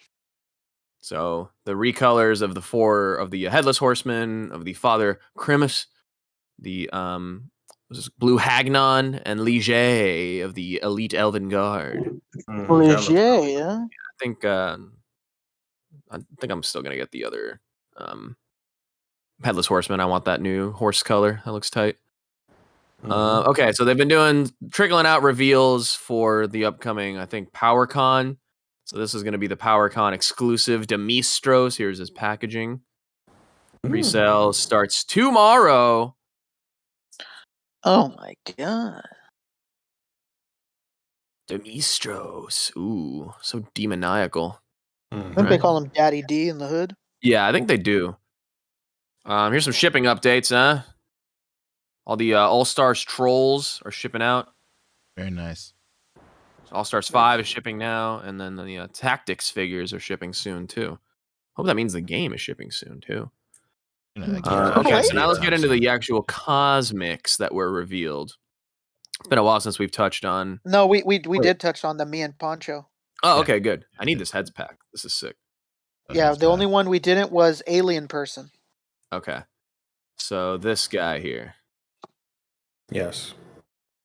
So the recolors of the four of the Headless Horseman, of the Father Crimus, the Blue Hagnon, and Ligier of the Elite Elven Guard. Leger, yeah. I think I'm still gonna get the other Headless Horseman. I want that new horse color. That looks tight. Okay, so they've been trickling out reveals for the upcoming, I think, PowerCon. So this is going to be the PowerCon exclusive Demistros. Here's his packaging. Pre-sale starts tomorrow. Oh my god. Demistros. Ooh, so demoniacal. I think they call him Daddy D in the hood. Yeah, I think they do. Here's some shipping updates, huh? All the All-Stars trolls are shipping out. Very nice. So All-Stars 5 is shipping now, and then the Tactics figures are shipping soon, too. Hope that means the game is shipping soon, too. You know, that game's Okay, so now out let's get into soon. the actual cosmics that were revealed. It's been a while since we've touched on... No, we did touch on the me and Poncho. Oh, okay, good. I need this heads pack. This is sick. Yeah, the only one we didn't was Alien Person. Okay. So this guy here. Yes.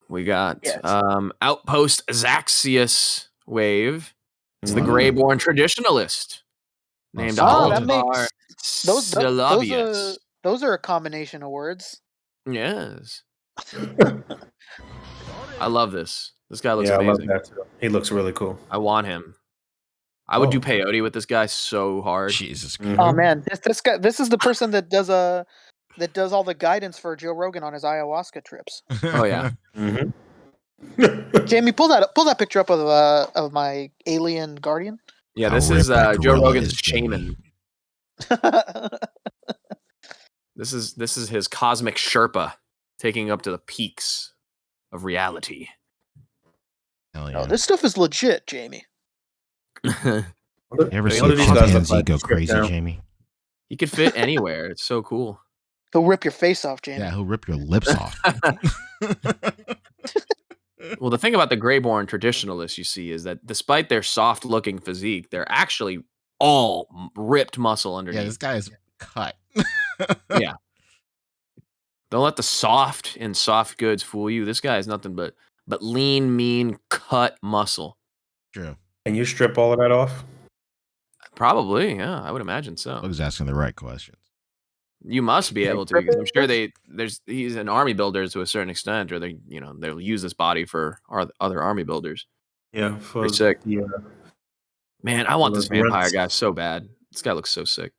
We got Outpost Zaxius wave. It's the Greyborn Traditionalist. Named Oh, that Altar makes Syllabius. those are a combination of words. Yes. I love this. This guy looks I love amazing. that too. He looks really cool. I want him. I would do peyote with this guy so hard. Jesus Christ. Oh man, this is the person that does all the guidance for Joe Rogan on his ayahuasca trips. Oh yeah. Jamie, pull that picture up of my alien guardian. Yeah, this is Joe Rogan's shaman. This is his cosmic Sherpa taking up to the peaks of reality. Hell yeah. Oh, this stuff is legit, Jamie. You ever see these guys chimpanzee go crazy, Jamie? He could fit anywhere. It's so cool. He'll rip your face off, Jamie. Yeah, he'll rip your lips off. Well, the thing about the Greyborn Traditionalists, you see, is that despite their soft-looking physique, they're actually all ripped muscle underneath. Yeah, this guy is cut. Yeah. Don't let the soft goods fool you. This guy is nothing but lean, mean, cut muscle. True. Can you strip all of that off? Probably, yeah. I would imagine so. Bug's asking the right questions. You must be able to, because I'm sure he's an army builder to a certain extent, or they'll use this body for other army builders. Yeah, pretty sick. Man, I want this vampire rents. guy so bad. This guy looks so sick.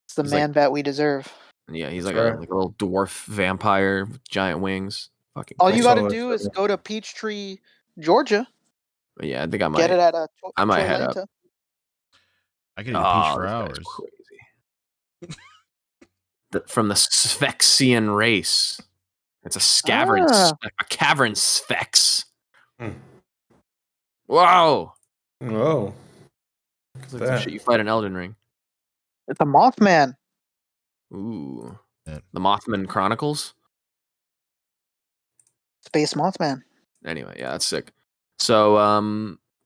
It's the man bat we deserve. Yeah, he's like a little dwarf vampire with giant wings. Fucking. All you got to do is go to Peachtree, Georgia. But yeah, I think I might get it at a. I might head up. I could eat peach for this guy's hours. Crazy. From the Sphexian race. It's a cavern Sphex. Wow. Whoa. It's like some shit you fight in Elden Ring. It's a Mothman. Ooh. The Mothman Chronicles? Space Mothman. Anyway, yeah, that's sick. So,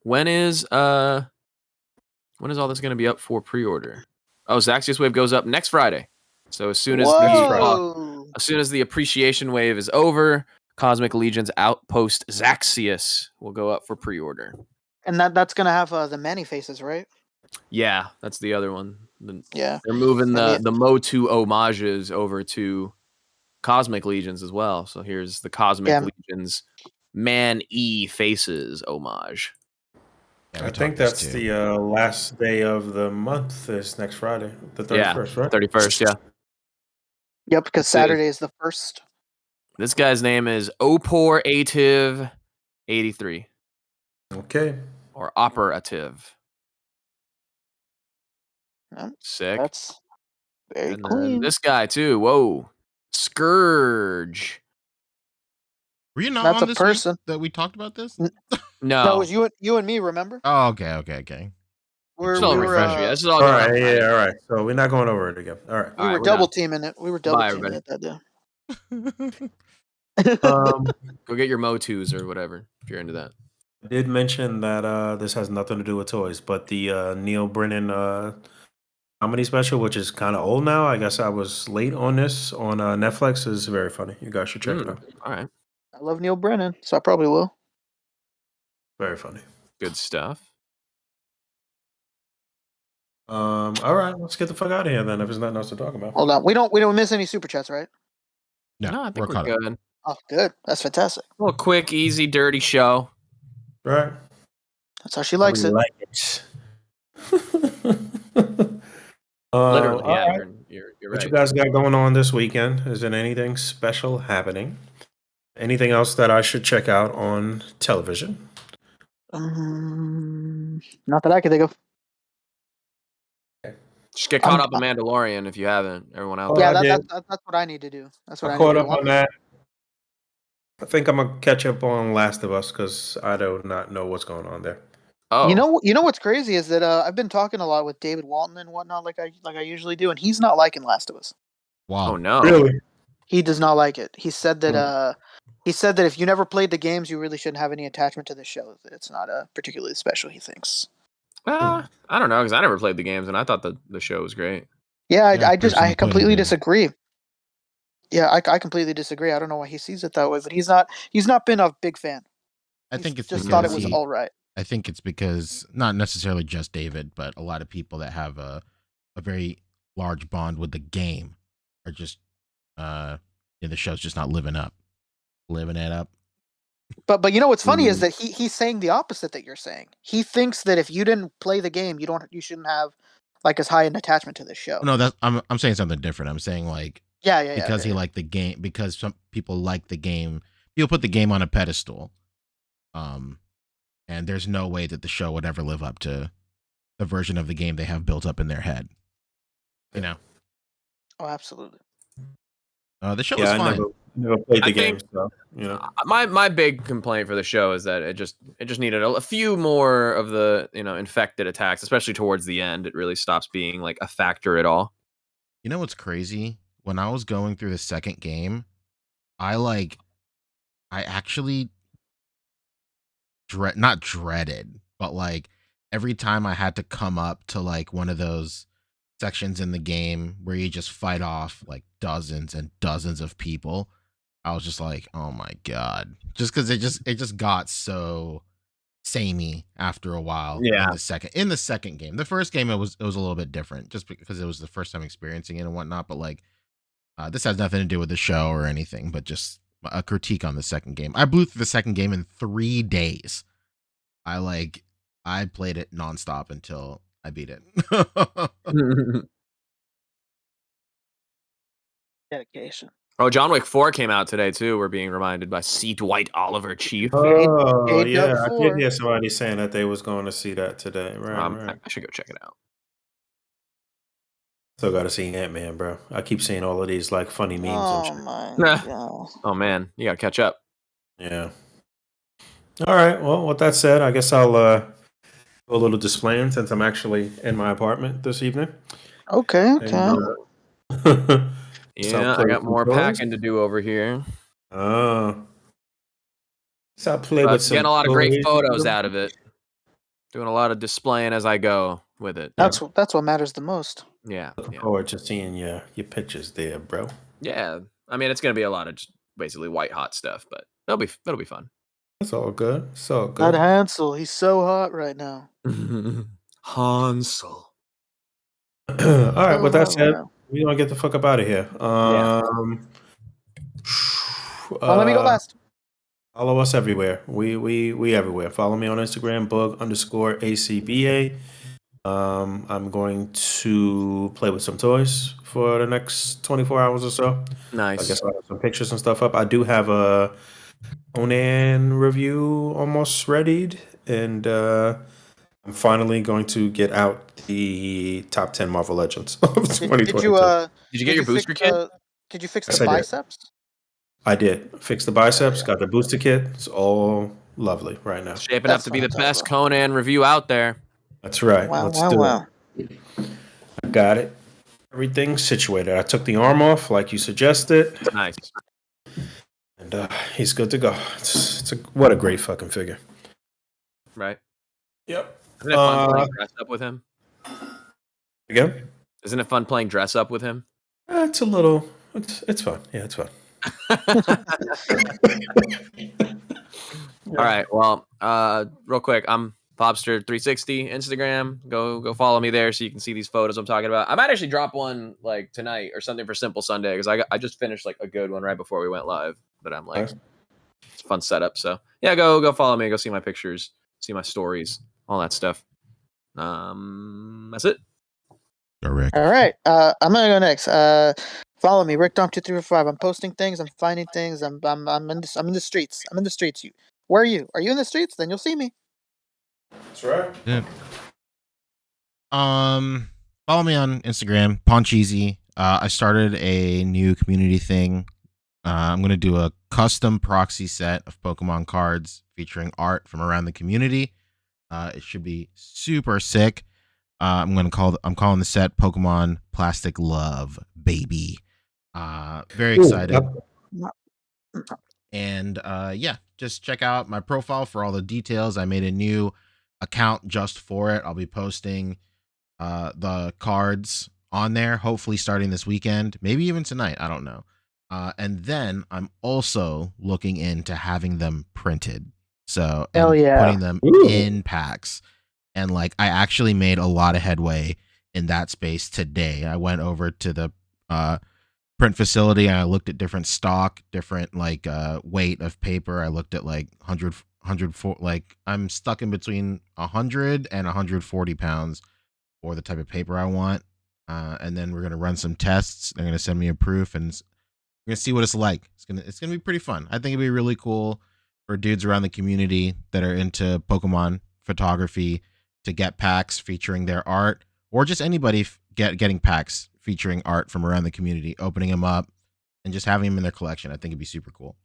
when is all this going to be up for pre-order? Oh, Zaxius Wave goes up next Friday. So as soon as the appreciation wave is over, Cosmic Legion's Outpost Zaxius will go up for pre-order. And that's gonna have the Manny faces, right? Yeah, that's the other one. Yeah, they're moving the Motu homages over to Cosmic Legions as well. So here's the Cosmic Legions Man E faces homage. I think that's the last day of the month. Is next Friday, the 31st, right? 31st, yeah. Yep, because Let's see. Saturday is the first. This guy's name is Operative83 Okay. or Operative. Yep, Sick. that's very And then clean. this guy too. Whoa, Scourge. Were you not That's on a this person. week that we talked about this? No, No, it was you and me. Remember? Oh, okay. We're, Still we were refresh me. This is all All going on right. Friday. Yeah. All right. So we're not going over it again. All right. we All were right, we're double done. teaming it. We were double Bye, teaming everybody. it that day. Go get your Motus or whatever if you're into that. I did mention that this has nothing to do with toys, but the Neil Brennan comedy special, which is kind of old now. I guess I was late on this on Netflix. Is very funny. You guys should check it out. All right, I love Neil Brennan, so I probably will. Very funny. good stuff. All right, let's get the fuck out of here then. If there's nothing else to talk about. Hold on, we don't miss any super chats, right? No, I think we're caught up. good. Oh, good. That's fantastic. A little quick, easy, dirty show. Right. That's how she likes We it. like it. Literally, all yeah, right. you're What right. you guys got going on this weekend? Is there anything special happening? Anything else that I should check out on television? Not that I can think of. Just get caught up in Mandalorian if you haven't. Everyone out Oh, there. Yeah, I did. that's what I need to do. That's what I I need caught to up do. on that. I think I'm gonna catch up on Last of Us because I do not know what's going on there. Oh, You know what's crazy is that I've been talking a lot with David Walton and whatnot, like I usually do, and he's not liking Last of Us. Wow. Oh no. Really? He does not like it. He said that if you never played the games, you really shouldn't have any attachment to the show. That it's not particularly special. He thinks. I don't know because I never played the games and I thought the show was great. Yeah, Yeah, I personally played completely it, yeah. disagree. Yeah, I completely disagree. I don't know why he sees it that way, but he's not been a big fan. I think it's just because thought it was all right. I think it's because not necessarily just David, but a lot of people that have a very large bond with the game are just the show's just not living it up. But you know what's funny is that he's saying the opposite that you're saying. He thinks that if you didn't play the game, you shouldn't have like as high an attachment to the show. No, that's I'm saying something different. I'm saying like because he liked the game, because some people like the game, people put the game on a pedestal. And there's no way that the show would ever live up to the version of the game they have built up in their head. You know. Oh, absolutely. The show is fine. I never played the I game, think- so you know. My big complaint for the show is that it just needed a few more of the infected attacks, especially towards the end. It really stops being like a factor at all. You know what's crazy? When I was going through the second game, I actually not dreaded, but like every time I had to come up to like one of those sections in the game where you just fight off like dozens and dozens of people, I was just like, oh my god, just because it just got so samey after a while. Yeah. In the second game, the first game it was a little bit different just because it was the first time experiencing it and whatnot. But like this has nothing to do with the show or anything, but just a critique on the second game. I blew through the second game in 3 days. I played it nonstop until I beat it. Dedication. Oh, John Wick 4 came out today too. We're being reminded by C. Dwight Oliver, Chief. Oh Jade yeah, Duck I 4. did hear somebody saying that they was going to see that today. Right. I should go check it out. Still got to see Ant-Man, bro. I keep seeing all of these like funny memes Oh and shit. my Nah. god. Oh man, you gotta catch up. Yeah. All right. Well, with that said, I guess I'll do a little displaying since I'm actually in my apartment this evening. Okay. And, Yeah, I got more packing to do over here. So I play But with some getting a lot of great toys. photos out of it. Doing a lot of displaying as I go with it. That's what matters the most. Yeah. Looking forward to seeing your pictures there, bro. Yeah. I mean, it's gonna be a lot of just basically white hot stuff, but that'll be fun. That's all good. It's all That good. Hansel, he's so hot right now. Hansel. All right. With that said, Wow. we're gonna get the fuck up out of here. Well, let me go last. Follow us everywhere. We everywhere. Follow me on Instagram, Boog _A.C.B.A. I'm going to play with some toys for the next 24 hours or so. I Nice. guess I'll have some pictures and stuff up. I do have a Conan review almost readied, and I'm finally going to get out the top 10 Marvel Legends of Did 2022. you Did you get your fix booster kit? Did you fix Yes, the I did. biceps? I did. Fix the biceps, got the booster kit. It's all lovely right now. Shaping That's up to be the what I'm best talking Conan review out there. That's right. Wow, Let's wow, do wow. it. I got it. Everything situated. I took the arm off like you suggested, Nice. and he's good to go. What a great fucking figure. Right. Yep. Isn't it fun playing dress up with him? Again? Isn't it fun playing dress up with him? It's a little. It's fun. Yeah, it's fun. All right. Well, real quick, I'm Popster360 Instagram. Go follow me there so you can see these photos I'm talking about. I might actually drop one like tonight or something for Simple Sunday because I just finished like a good one right before we went live. That I'm like, Nice. it's a fun setup. So yeah, go follow me. Go see my pictures, see my stories, all that stuff. That's it. Correct. All right. I'm gonna go next. Follow me, RickDom2345. I'm posting things. I'm finding things. I'm in the streets. I'm in the streets. Where are you? Are you in the streets? Then you'll see me. That's right. Yeah. Follow me on Instagram, Poncheesy. I started a new community thing. I'm gonna do a custom proxy set of Pokemon cards featuring art from around the community. It should be super sick. I'm calling the set Pokemon Plastic Love, baby. Very excited. And yeah, just check out my profile for all the details. I made a new account just for it. I'll be posting the cards on there, hopefully starting this weekend, maybe even tonight. I don't know. And then I'm also looking into having them printed. So Hell yeah. putting them Ooh. in packs. And like I actually made a lot of headway in that space today. I went over to the print facility and I looked at different stock, different like weight of paper. I looked at like 100 like I'm stuck in between 100 and 140 pounds for the type of paper I want. And then we're gonna run some tests. They're gonna send me a proof, and we're gonna see what it's like. It's gonna be pretty fun. I think it'd be really cool for dudes around the community that are into Pokemon photography to get packs featuring their art, or just anybody getting packs featuring art from around the community, opening them up and just having them in their collection. I think it'd be super cool.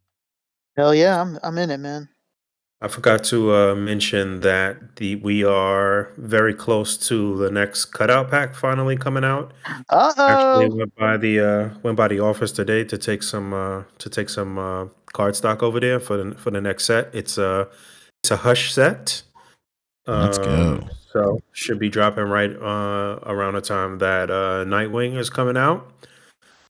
Hell yeah, I'm in it, man. I forgot to mention that we are very close to the next cutout pack finally coming out. Actually, Uh-oh. went by the office today to take some card stock over there for the next set. It's a Hush set. Let's go. So should be dropping right around the time that Nightwing is coming out.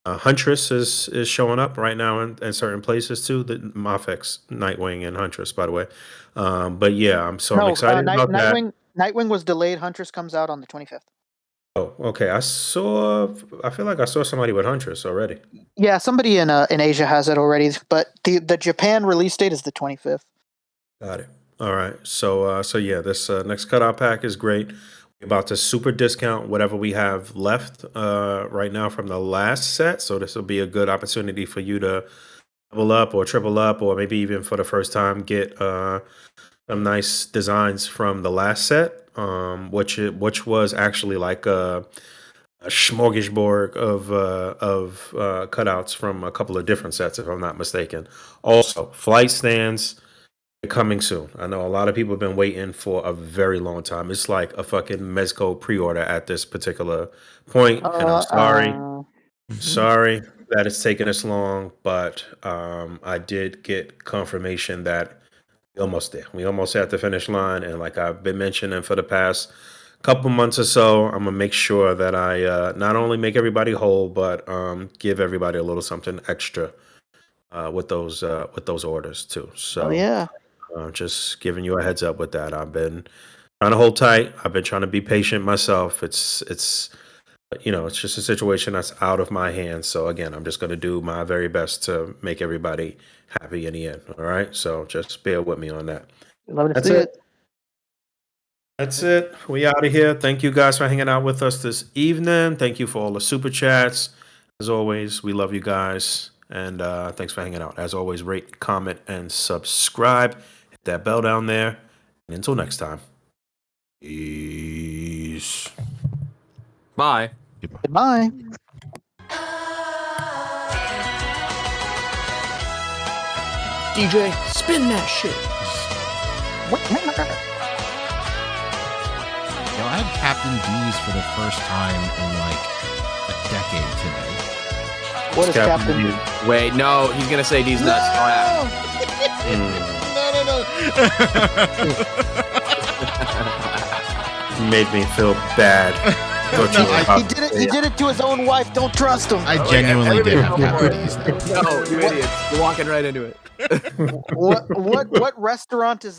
Huntress is showing up right now in certain places too. The Mafex, Nightwing, and Huntress, by the way. But yeah, I'm excited about that. Nightwing was delayed. Huntress comes out on the 25th. Oh, okay. I feel like I saw somebody with Huntress already. Yeah, somebody in Asia has it already, but the Japan release date is the 25th. Got it. All right. So yeah, this next cutout pack is great. We're about to super discount whatever we have left right now from the last set. So this will be a good opportunity for you to double up or triple up, or maybe even for the first time get some nice designs from the last set, which was actually like a smorgasbord of cutouts from a couple of different sets, if I'm not mistaken. Also, flight stands coming soon. I know a lot of people have been waiting for a very long time. It's like a fucking Mezco pre-order at this particular point, and I'm sorry that it's taken this long, but I did get confirmation that we almost there. We almost at the finish line, and like I've been mentioning for the past couple months or so, I'm gonna make sure that I not only make everybody whole, but give everybody a little something extra with those orders too. So yeah. just giving you a heads up with that. I've been trying to hold tight. I've been trying to be patient myself. It's just a situation that's out of my hands. So again, I'm just going to do my very best to make everybody happy in the end. All right. So just bear with me on that. Love to That's see it. it. That's it. We out of here. Thank you guys for hanging out with us this evening. Thank you for all the super chats. As always, we love you guys. And thanks for hanging out. As always, rate, comment, and subscribe. Hit that bell down there. And until next time. Peace. Bye. Goodbye. DJ, spin that shit. Yo, I had Captain D's for the first time in like a decade today. What is Captain? Wait, no, he's gonna say D's nuts. Oh, yeah. No. Made me feel bad. He did it to his own wife. Don't trust him. I genuinely did have Captain D's. No, you idiots. You're walking right into it. What restaurant is